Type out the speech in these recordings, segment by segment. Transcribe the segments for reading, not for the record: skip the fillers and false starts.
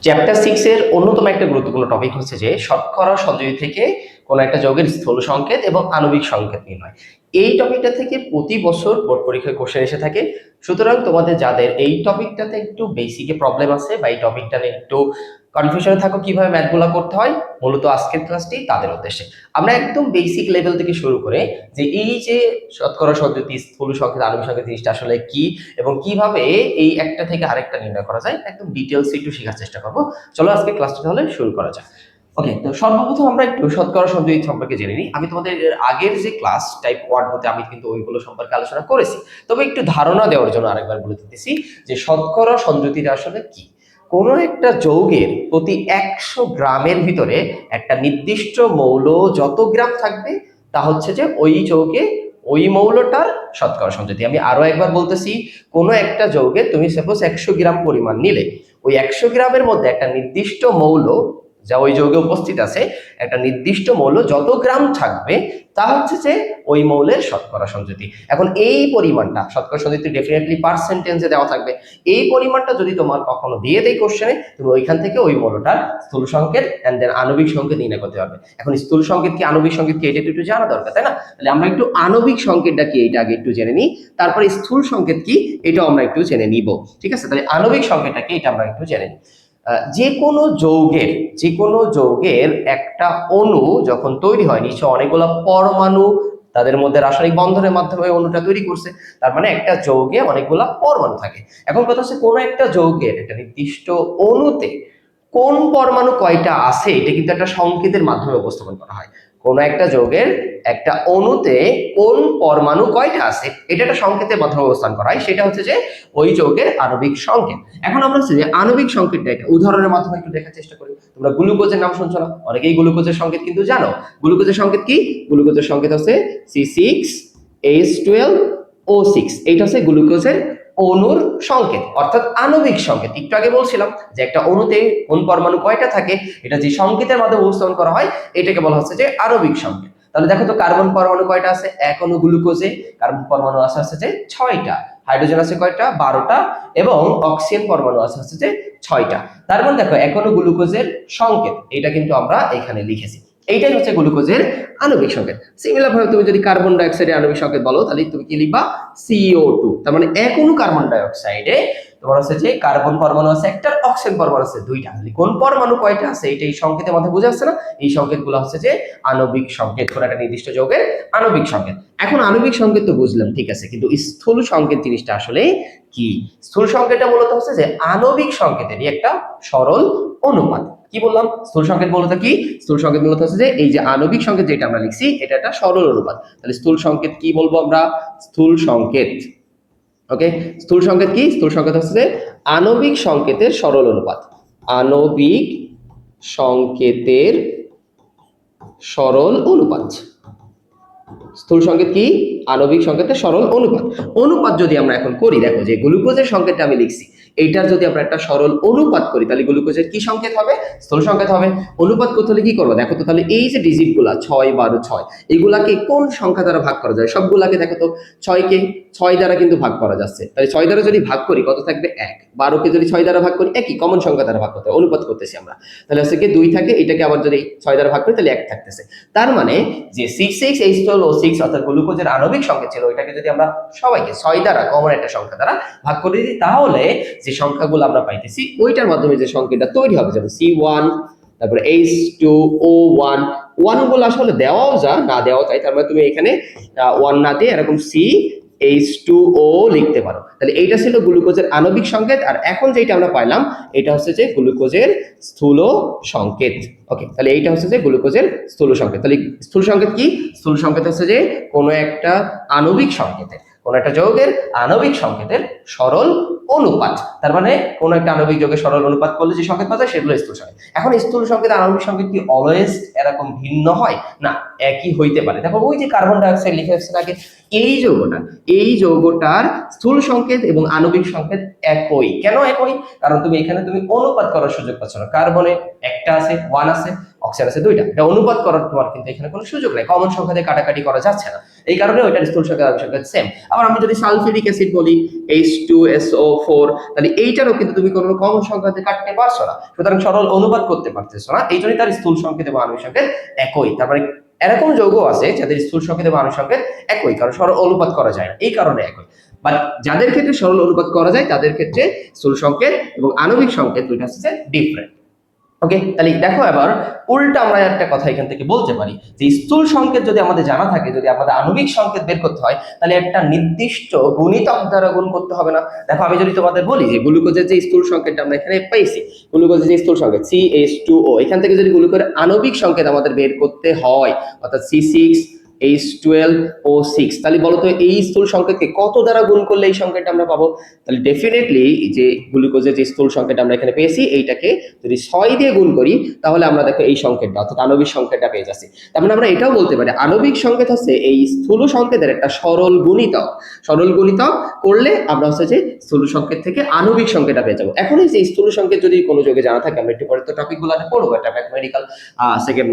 Chapter 6 এর অন্যতম একটা গুরুত্বপূর্ণ টপিক হচ্ছে যে শতকরা সঞ্জয়ী থেকে কোনো একটা যৌগের স্থূল সংকেত এবং আণবিক সংকেত নির্ণয়। এই টপিকটা থেকে প্রতি বছর বোর্ড পরীক্ষায় কোশ্চেন এসে থাকে। সুতরাং তোমাদের যাদের এই টপিকটাতে একটু বেসিকে প্রবলেম আছে বা এই টপিকটা নিয়ে একটু কনফিউশনে থাকো কিভাবে ম্যাথগুলো করতে হয়, মূলত আজকের ক্লাসটি তাদের উদ্দেশ্যে। আমরা একদম বেসিক লেভেল থেকে শুরু করে যে এই যে শতকরা সঞ্জয়ী, স্থূল সংকেত, আণবিক সংকেত জিনিসটা আসলে কি এবং কিভাবে এই একটা থেকে আরেকটা নির্ণয় করা যায় একদম ডিটেলস একটু শেখার চেষ্টা করবো। চলো আজকে ক্লাসটা তাহলে শুরু করা যাক। ওকে, তো সর্বপ্রথম আমরা একটু শতকরা সঞ্জয়ী সম্পর্কে জেনে নিই। আমি তোমাদের এর আগের যে ক্লাস টাইপ 1 হতে আমি কিন্তু ওইগুলো সম্পর্কে আলোচনা করেছি, তবে একটু ধারণা দেওয়ার জন্য আরেকবার বলে দিতেছি যে শতকরা সঞ্জয়ীটা আসলে কি। কোনো একটা যৌগের প্রতি 100 গ্রামের ভিতরে একটা নির্দিষ্ট মৌল যত গ্রাম থাকবে তা হচ্ছে যে ওই যৌগে ওই মৌলটার শতকরা সঞ্জয়ী। আমি আরো একবার বলতেছি, কোনো একটা যৌগে তুমি সাপোজ 100 গ্রাম পরিমাণ নিলে, ওই 100 গ্রামের মধ্যে একটা নির্দিষ্ট মৌল যা ওই যৌগে উপস্থিত আছে, একটা নির্দিষ্ট মৌল যত গ্রাম থাকবে তা হচ্ছে যে ওই মৌলের শতকরা সঞ্জয়ী। এখন এই পরিমাণটা শতকরা সঞ্জয়ী ডেফিনেটলি পার্সেন্টেজে দেওয়া থাকবে। এই পরিমাণটা যদি তোমার কখনো দিয়ে দেয় কোশ্চেনে, তুমি ওইখান থেকে ওই মৌলটার স্থূল সংকেত এন্ড দেন আণবিক সংকেত নির্ণয় করতে পারবে। এখন স্থূল সংকেত কি আণবিক সংকেত কি এটা একটু জানা দরকার, তাই না? তাহলে আমরা একটু আণবিক সংকেতটা কি এটা আগে একটু জেনে নিই, তারপরে স্থূল সংকেত কি এটাও আমরা একটু জেনে নিব। ঠিক আছে, তাহলে আণবিক সংকেতটা কি এটা আমরা একটু জেনে নিই। যে কোনো যৌগের একটা অণু যখন তৈরি হয়, নিশ্চয় অনেকগুলো পরমাণু তাদের মধ্যে রাসায়নিক বন্ধনের মাধ্যমে অণুটা তৈরি করছে, তার মানে একটা যৌগে অনেকগুলা পরমাণু থাকে। এখন কথা হচ্ছে কোন একটা যৌগের একটা নির্দিষ্ট অণুতে কোন পরমাণু কয়টা আছে এটা কিন্তু একটা সংকেতের মাধ্যমে উপস্থাপন করা হয়। কোন একটা যৌগের একটা অণুতে কোন পরমাণু কয়টা আছে এটা একটা সংকেতের মাধ্যমে উপস্থাপন করা হয়, সেটা হচ্ছে যে ওই যৌগের আণবিক সংকেত। এখন আমরা হচ্ছে যে আণবিক সংকেতটা এটা উদাহরণের মাধ্যমে একটু দেখার চেষ্টা করি। তোমরা গ্লুকোজের নাম শুনছো না? অনেকেই গ্লুকোজের সংকেত কিন্তু জানো। গ্লুকোজের সংকেত কি? গ্লুকোজের সংকেত হচ্ছে C6H12O6। এইটা হচ্ছে গ্লুকোজের অণুর সংকেত অর্থাৎ আণবিক সংকেত। একটু আগে বলছিলাম যে একটা অণুতে কোন পরমাণু কয়টা থাকে এটা যে সংকেতের মাধ্যমে উপস্থাপন করা হয় এটাকে বলা হচ্ছে যে আণবিক সংকেত। তাহলে দেখো তো কার্বন পরমাণু কয়টা আছে? এক অণু গ্লুকোজে কার্বন পরমাণু আছে হচ্ছে যে 6টা, হাইড্রোজেন আছে কয়টা? 12টা, এবং অক্সিজেন পরমাণু আছে হচ্ছে যে 6টা। তার মানে দেখো এক অণু গ্লুকোজের সংকেত এটা কিন্তু আমরা এখানে লিখেছি। এইটাই হচ্ছে গ্লুকোজের আণবিক সংকেত। সিমিলার ভাবে তুমি যদি কার্বন ডাই অক্সাইডের আণবিক সংকেত বলো তাহলে তুমি কি লিখবা? CO2। তার মানে এক অণু কার্বন ডাই অক্সাইডে তোমার হচ্ছে যে কার্বন পরমাণু আছে একটা, অক্সিজেন পরমাণু আছে 2টা। কোন পরমাণু কয়টা আছে এটা এই সংকেতের মধ্যে বোঝা যাচ্ছে না? এই সংকেতগুলো হচ্ছে যে আণবিক সংকেত, কোন একটা নির্দিষ্ট যৌগের আণবিক সংকেত। এখন আণবিক সংকেত তো বুঝলাম, ঠিক আছে, কিন্তু স্থূল সংকেত জিনিসটা আসলে কি? স্থূল সংকেতটা মূলত হচ্ছে যে আণবিক সংকেতেরই একটা সরল অনুপাত। কি বললাম? স্থূল সংকেত মূলত কি? স্থূল সংকেত মূলত হচ্ছে যে এই যে আণবিক সংকেত যেটা আমরা লিখছি এটা একটা সরল অনুপাত। তাহলে স্থূল সংকেত কি বলবো আমরা? স্থূল সংকেত। ওকে, স্থূল সংকেত কি? স্থূল সংকেত হচ্ছে যে আণবিক সংকেতের সরল অনুপাত। আণবিক সংকেতের সরল অনুপাত। স্থূল সংকেত কি? আণবিক সংকেতের সরল অনুপাত। অনুপাত যদি আমরা এখন করি, দেখো যে গ্লুকোজের সংকেতটা আমি লিখছি, এইটার যদি আমরা একটা সরল অনুপাত করি তাহলে গ্লুকোজের কি সংকেত হবে? স্থূল সংকেত হবে। অনুপাত করতে হলে কি করবো দেখো তো, তাহলে এই যে ডিজিট গুলা 6, 12, 6 এগুলাকে কোন সংখ্যা দ্বারা ভাগ করা যায়? সবগুলাকে দেখো তো 6কে 6 দ্বারা কিন্তু ভাগ করা যাচ্ছে, তাহলে 6 দ্বারা যদি ভাগ করি কত থাকবে? 1। 12কে যদি 6 দ্বারা ভাগ করি একই কমন সংখ্যা দ্বারা ভাগ করতে হবে, অনুপাত করতেছি আমরা, তাহলে হচ্ছে কি 2 থাকে, এটাকে আবার যদি 6 দ্বারা ভাগ করি তাহলে 1 থাকতেছে। তার মানে যে C6H12O6 অর্থাৎ গ্লুকোজের আণবিক সংকেত ছিল ওইটাকে যদি আমরা সবাইকে 6 দ্বারা কমন একটা সংখ্যা দ্বারা ভাগ করে দিই তাহলে যে সংখ্যাগুলো আমরা পাইতেছি ওইটার মাধ্যমে যে সংকেতটা তৈরি হবে, যেমন C1, তারপরে H2O1, 1 গুলো আসলে দেওয়াও যা না দেওয়া তাই, তার মানে তুমি এখানে 1 না দিয়ে এরকম CH2O লিখতে পারো। তাহলে এইটা ছিল গ্লুকোজের আণবিক সংকেত, আর এখন যেটা আমরা পাইলাম এটা হচ্ছে যে গ্লুকোজের স্থূল সংকেত। ওকে, তাহলে এইটা হচ্ছে যে গ্লুকোজের স্থূল সংকেত। তাহলে স্থূল সংকেত কি? স্থূল সংকেত হচ্ছে যে কোনো একটা আণবিক সংকেতের, কোন একটা যৌগের আণবিক সংকেতের সরল অনুপাত। তার মানে কোন একটা আণবিক যৌগের সরল অনুপাত করলে যে সংকেত পাওয়া যায় সেগুলো স্থূল সংকেত। এখন স্থূল সংকেত আর আণবিক সংকেত কি অলওয়েজ এরকম ভিন্ন হয়? না, একই হইতে পারে। দেখো ওই যে কার্বন ডাই অক্সাইড লিখে আসছে আগে, এই যৌগটার স্থূল সংকেত এবং আণবিক সংকেত একই। কেন একই? কারণ তুমি এখানে তুমি অনুপাত করার সুযোগ পাচ্ছ না। কার্বনে একটা আছে 1 আছে, অক্সিজেন আছে 2টা। এটা অনুপাত করার তোমার কিন্তু এখানে কোনো সুযোগ নেই, কমন সংখ্যা দিয়ে কাটাকাটি করা যাচ্ছে না, এই কারণে ওইটার স্থূল সংখ্যা আণবিক সংখ্যা সেম। আবার আমি যদি সালফিউরিক অ্যাসিড বলি H2SO4, তাহলে এইটারও কিন্তু তুমি কোনো কমন সংখ্যা দিয়ে কাটতে পারছো না, সুতরাং সরল অনুপাত করতে পারতেছো না, এই জন্যই তার স্থূল সংকেত এবং আণবিক সংকেত একই। তারপরে এরকম যৌগ আছে যাদের স্থূল সংকেত এবং আণবিক সংকেত একই, কারণ সরল অনুপাত করা যায় না, এই কারণে একই। বাট যাদের ক্ষেত্রে সরল অনুপাত করা যায় তাদের ক্ষেত্রে স্থূল সংকেত এবং আণবিক সংকেত দুইটা হচ্ছে ডিফারেন্ট। ওকে, তাহলে দেখো এবার উল্টা আমরা একটা কথা এখান থেকে বলতে পারি যে স্থূল সংকেত যদি আমাদের জানা থাকে, যদি আমাদের আণবিক সংকেত বের করতে হয়, তাহলে একটা নির্দিষ্ট গুণিতক দ্বারা গুণ করতে হবে না। দেখো আমি যদি তোমাদের বলি যে গ্লুকোজের যে স্থূল সংকেতটা আমরা এখানে পাইছি, গ্লুকোজের যে স্থূল সংকেত CH2O, এখান থেকে যদি গ্লুকোজের আণবিক সংকেত আমাদের বের করতে হয়, অর্থাৎ C6H12O6, তাহলে বলতো এই স্থূল সংকেতকে কত দ্বারা গুণ করলে এই সংকেতটা আমরা পাবো? তাহলে ডেফিনেটলি যে গ্লুকোজের যে স্থূল সংকেত আমরা এখানে পেয়েছি, এইটাকে যদি 6 দিয়ে গুণ করি তাহলে আমরা দেখো এই সংকেতটা অর্থাৎ আণবিক সংকেতটা পেয়ে যাচ্ছি। তার মানে আমরা এটাও বলতে পারি আণবিক সংকেত হচ্ছে এই স্থূল সংকেতের একটা সরল গুণিতক। সরল গুণিতক করলে আমরা হচ্ছে যে স্থূল সংকেত থেকে আণবিক সংকেতটা পেয়ে যাবো। এখন এই যে স্থূল সংকেত যদি কোনো যোগে জানা থাকে, আমরা একটু পরে তো টপিকগুলো পড়বো, একটা ম্যাথমেটিক্যাল সেকেন্ড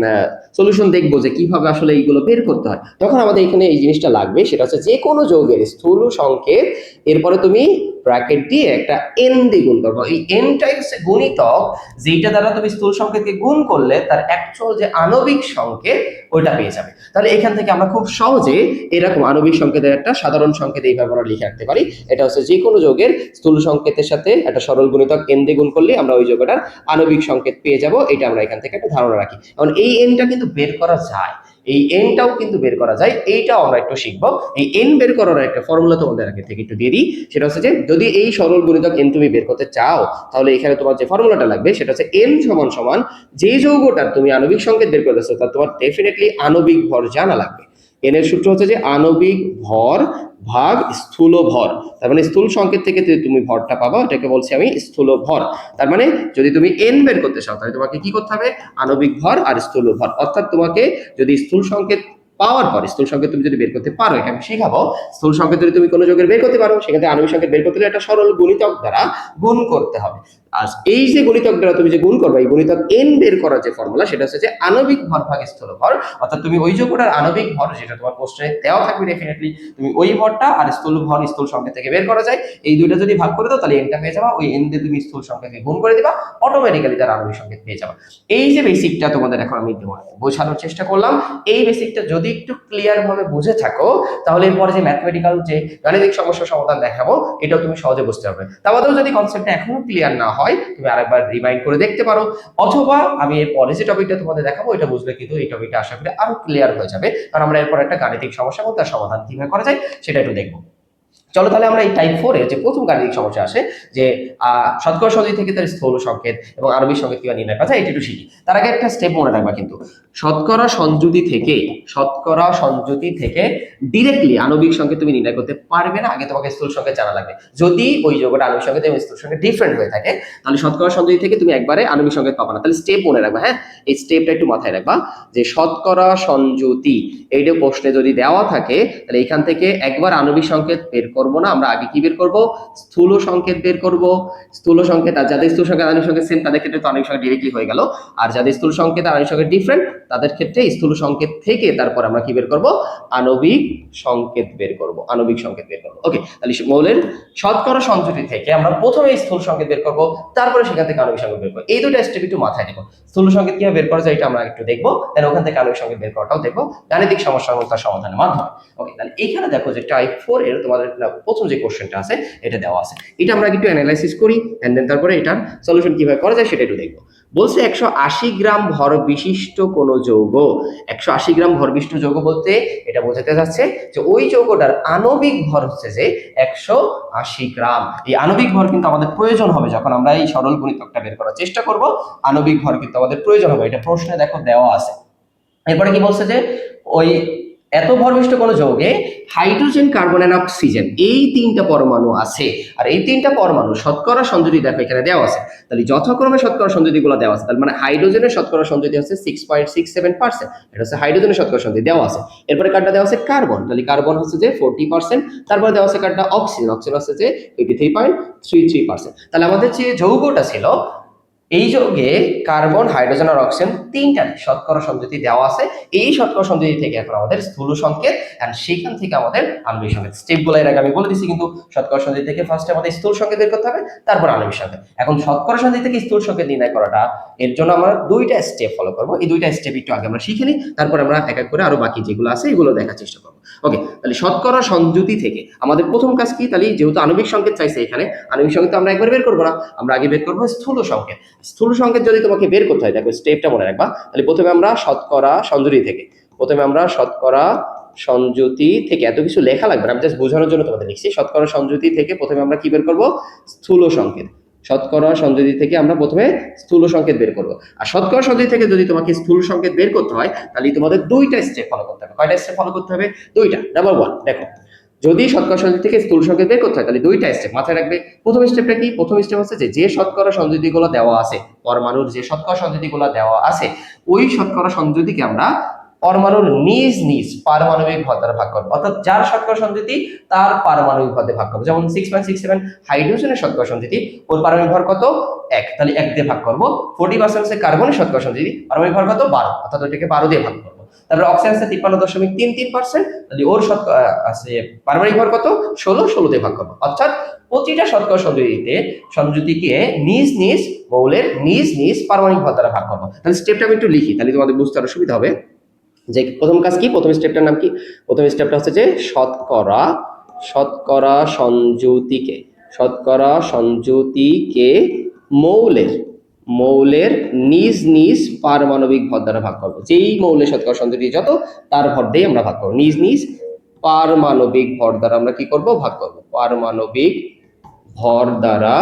সলিউশন দেখবো যে কিভাবে আসলে এইগুলো বের করতে হয়, তখন আমাদের এখানে এই জিনিসটা লাগবে, সেটা হচ্ছে যে কোনো যৌগের স্থূল সংকেত, এরপরে তুমি ব্র্যাকেট দিয়ে একটা n দিয়ে গুণ করবো। এই nটাই হচ্ছে গুণিতক যেটা দ্বারা তুমি স্থূল সংকেতকে গুণ করলে তার অ্যাকচুয়াল যে আণবিক সংকেত ওইটা পেয়ে যাবে। তাহলে এখান থেকে আমরা খুব সহজে এরকম আণবিক সংকেতের একটা সাধারণ সংকেত এইভাবে আমরা লিখে রাখতে পারি। এটা হচ্ছে যে কোনো যৌগের স্থূল সংকেতের সাথে একটা সরল গুণিতক n দিয়ে গুণ করলে আমরা ওই যৌগটার আণবিক সংকেত পেয়ে যাব। এটা আমরা এখান থেকে একটা ধারণা রাখি। কারণ এই nটা কিন্তু বের করা যায়, এই nটাও কিন্তু বের করা যায়, এইটাও আমরা একটু শিখবো। এই n বের করার একটা ফর্মুলা তোমাদের আগে থেকে একটু দিয়ে দিই, সেটা হচ্ছে যে যদি এই সরল গুণিতক n তুমি বের করতে চাও, তাহলে এখানে তোমার যে ফর্মুলাটা লাগবে সেটা হচ্ছে n সমান সমান যে যৌগটার তুমি আণবিক সংকেত বের করতেছো তার তোমার ডেফিনেটলি আণবিক ভর জানা লাগবে। n এর সূত্র হচ্ছে যে আণবিক ভর ভাগ স্থূল ভর। তার মানে স্থূল সংকেত থেকে তুমি ভরটা পাবা, এটাকে বলছি আমি স্থূল ভর। তার মানে যদি তুমি n বের করতে চাও তাহলে তোমাকে কি করতে হবে? আণবিক ভর আর স্থূল ভর। অর্থাৎ তোমাকে যদি স্থূল সংকেত পাওয়ার পরে স্থূল সংকেত তুমি যদি বের করতে পারো, এটা আমি শেখাবো, স্থূল সংকেত যদি তুমি কোনো যৌগের বের করতে পারো, সেক্ষেত্রে আণবিক সংকেত বের করতে হলে একটা সরল গুণিতক দ্বারা গুণ করতে হবে। আর এই যে গুণিতক দ্বারা তুমি যে গুণ করবে, এই গুণিতক n বের করার যে ফর্মুলা সেটা হচ্ছে যে আণবিক ভর ভাগ স্থূল ভর। অর্থাৎ তুমি ওই যৌগটার আণবিক ভর যেটা তোমার কোশ্চেনে দেওয়া থাকবে, ডেফিনেটলি তুমি ওই ভরটা আর স্থূল ভর স্থূল সংকেত থেকে বের করা যায়, এই দুইটা যদি ভাগ করে দাও তাহলে nটা পেয়ে যাবা। ওই n দিয়ে তুমি স্থূল সংকেতকে গুণ করে দিবা, অটোমেটিক্যালি তার আণবিক সংকেত পেয়ে যাবা। এই যে বেসিকটা তোমাদের এখন আমি বোঝানোর চেষ্টা করলাম, এই বেসিকটা যদি একটু ক্লিয়ার ভাবে বুঝে থাকো তাহলে এরপরে যে ম্যাথমেটিক্যাল যে গাণিতিক সমস্যার সমাধান দেখাবো এটাও তুমি সহজে বুঝতে পারবে। তারপরেও যদি কনসেপ্টটা এখনো ক্লিয়ার না হয় তুমি আরেকবার রিমাইন্ড করে দেখতে পারো, অথবা আমি এরপরে যে টপিকটা তোমাদের দেখাবো এটা বুঝলে কিন্তু এই টপিকটা আশা করি আরো ক্লিয়ার হয়ে যাবে, কারণ আমরা এরপর একটা গাণিতিক সমস্যা এবং তার সমাধান কিভাবে করা যায় সেটা একটু দেখবো। চলো তাহলে আমরা এই টাইপ 4 এর যে প্রথম গাণিতিক সমস্যা আসে যে শতকরা সঞ্জুতি থেকে তার স্থূল সংকেত এবং আণবিক সংকেত কিভাবে নির্ণয় করা যায় এটা একটু শিখি। তার আগে একটা স্টেপ মনে রাখবা, কিন্তু শতকরা সঞ্জুতি থেকে ডিরেক্টলি আণবিক সংকেত তুমি নির্ণয় করতে পারবে না, আগে তোমাকে স্থূল সংকেত জানা লাগবে। যদি ওই যৌগটা আণবিক সংকেত এবং স্থূল সংকেত ডিফারেন্ট হয়ে থাকে তাহলে শতকরা সঞ্জুতি থেকে তুমি একবারে আণবিক সংকেত পাবে না। তাহলে স্টেপ মনে রাখবা, হ্যাঁ এই স্টেপটা একটু মাথায় রাখবা যে শতকরা সঞ্জুতি এইটা প্রশ্নে যদি দেওয়া থাকে তাহলে এখান থেকে একবার আণবিক সংকেত বের করবো না, আমরা আগে কি বের করব? স্থূল সংকেত বের করব। স্থূল সংকেত আর যাদের স্থূল সংকেত আণবিক সংকেত সেম তাদের ক্ষেত্রে তো আণবিক সংকেত ডিরেক্টলি হয়ে গেল, আর যাদের স্থূল সংকেত আর আণবিক সংকেত ডিফারেন্ট তাদের ক্ষেত্রে স্থূল সংকেত থেকে তারপর আমরা কি বের করব? আণবিক সংকেত বের করব। ওকে, তাহলে মৌলের শতকরা সঞ্জুতি থেকে আমরা প্রথমে স্থূল সংকেত বের করব, তারপরে সেখান থেকে আণবিক সংকেত বের করব। এই দুটো স্টেপ একটু মাথায় রেখো। স্থূল সংকেত কিভাবে বের করা যায় এটা আমরা একটু দেখবো, দেন ওখান থেকে আণবিক সংকেত বের করাটাও দেখবো গাণিতিক সমস্যা এবং তার সমাধানের মাধ্যমে। ওকে, তাহলে এখানে দেখো যে টাইপ 4 এর তোমাদের প্রথম যে কোশ্চেনটা আছে এটা দেওয়া আছে, এটা আমরা একটু অ্যানালাইসিস করি এন্ড দেন তারপরে এটার সলিউশন কিভাবে করা যায় সেটা একটু দেখবো। বলছে 180 গ্রাম ভর বিশিষ্ট কোন যৌগ, 180 গ্রাম ভর বিশিষ্ট যৌগ বলতে এটা বোঝাতে যাচ্ছে যে ওই যৌগটার আণবিক ভর হচ্ছে যে 180 গ্রাম। এই আণবিক ভর কিন্তু আমাদের প্রয়োজন হবে যখন আমরা এই সরল গুণিতকটা বের করার চেষ্টা করব, আণবিক ভর কিন্তু আমাদের প্রয়োজন হবে, এটা প্রশ্নে দেখো দেওয়া আছে। এরপরে কি বলছে যে ওই এত ভরবিষ্ট কোন যৌগে হাইড্রোজেন, কার্বন এন্ড অক্সিজেন এই তিনটা পরমাণু আছে, আর এই তিনটা পরমাণু শতকরা সঞ্জুতি দেখো এখানে দেওয়া আছে, তাহলে যথাক্রমে শতকরা সঞ্জুতি গুলো দেওয়া আছে। তার মানে হাইড্রোজেনের শতকরা সঞ্জুতি হচ্ছে 6.67%, এটা হচ্ছে হাইড্রোজেনের শতকরা সঞ্জুতি দেওয়া আছে। এরপরে কার্ডটা দেওয়া আছে কার্বন, তাহলে কার্বন হচ্ছে যে 40%, তারপরে দেওয়া আছে কার্ডটা অক্সিজেন হচ্ছে যে 83.33%। তাহলে আমাদের যে যৌগটা ছিল এই যৌগে কার্বন, হাইড্রোজেন আর অক্সিজেন তিনটা শতকরা সংযুতি দেওয়া আছে। এই শতকরা সংযুতি থেকে এখন আমাদের স্থূল সংকেত এন্ড সেখান থেকে আমাদের আণবিক সংকেত স্টেপগুলো এর আগে আমি বলে দিছি, কিন্তু শতকরা সংযুতি থেকে ফার্স্টে আমাদের স্থূল সংকেত বের করতে হবে, তারপর আণবিক সংকেত। এখন শতকরা সংযুতি থেকে স্থূল সংকেত নির্ণয় করাটা, এর জন্য আমরা দুইটা স্টেপ ফলো করব। এই দুইটা স্টেপ একটু আগে আমরা শিখে নিই, তারপর আমরা এক এক করে আরো বাকি যেগুলো আছে এগুলো দেখার চেষ্টা করব। ওকে, তাহলে শতকরা সংযুতি থেকে আমাদের প্রথম কাজ কি? তাহলে যেহেতু আণবিক সংকেত চাইছে এখানে, আণবিক সংকেত আমরা একবার বের করব না, আমরা আগে বের করব স্থূল সংকেত। স্থূল সংকেত যদি তোমাকে বের করতে হয়, দেখো স্টেপটা মনে রাখবা। তাহলে প্রথমে আমরা শতকরা সংযুতি থেকে, এত কিছু লেখা লাগবে না, আমি জাস্ট বোঝানোর জন্য তোমাদের লিখছি। শতকরা সংযুতি থেকে প্রথমে আমরা কি বের করব? স্থূল সংকেত। শতকরা সংযুতি থেকে আমরা প্রথমে স্থূল সংকেত বের করব। আর শতকরা সংযুতি থেকে যদি তোমাকে স্থূল সংকেত বের করতে হয়, তাহলে তোমাদের দুইটা স্টেপ ফলো করতে হবে। কয়টা স্টেপ ফলো করতে হবে? দুইটা। নাম্বার 1, দেখো যদি শতকরা সংযুতি থেকে স্থূল সংকেত বের করতে হয়, তাহলে দুইটা স্টেপ মাথায় রাখবে। প্রথম স্টেপটা কি? প্রথম স্টেপ হচ্ছে যে শতকরা সংযুতিগুলো দেওয়া আছে, পরমাণুর যে শতকরা সংযুতিগুলো দেওয়া আছে, ওই শতকরা সংযুতিকে আমরা পরমাণুর নিজ নিজ পারমাণবিক ভর দ্বারা ভাগ করবো। অর্থাৎ যার শতকরা সংযুতি তার পারমাণবিক ভর দিয়ে ভাগ করবো। যেমন 6.67 হাইড্রোজেনের শতকরা সংযুতি, ওর পারমাণবিক ভর কত? 1, তাহলে 1 দিয়ে ভাগ করবো। 40% কার্বনের শতকরা সংযুতি, পারমাণবিক ভর কত? 12, অর্থাৎ ওইটাকে 12 দিয়ে ভাগ করবো। তারপরে অক্সিজেন আছে 53.33%, তাহলে ওর আছে পারমাণবিক ভর কত? 16 দিয়ে ভাগ করবো। অর্থাৎ প্রতিটা শতকরা সংযুতিকে নিজ নিজ মৌলের নিজ নিজ পারমাণবিক ভর দ্বারা ভাগ করবো। তাহলে স্টেপটা আমি একটু লিখি, তাহলে তোমাদের বুঝতে আরো সুবিধা হবে। যে প্রথম কাজ কি? প্রথম স্টেপটার নাম কি? প্রথম স্টেপটা হচ্ছে যে শতকরা সংযুতিকে মৌলের নিজ নিজ পারমাণবিক ভর দ্বারা ভাগ করবো। যেই মৌলের শতকরা সংযুতি যত, তার ভর দিয়ে আমরা ভাগ করবো। নিজ নিজ পারমাণবিক ভর দ্বারা আমরা কি করব? ভাগ করব। পারমাণবিক ভর দ্বারা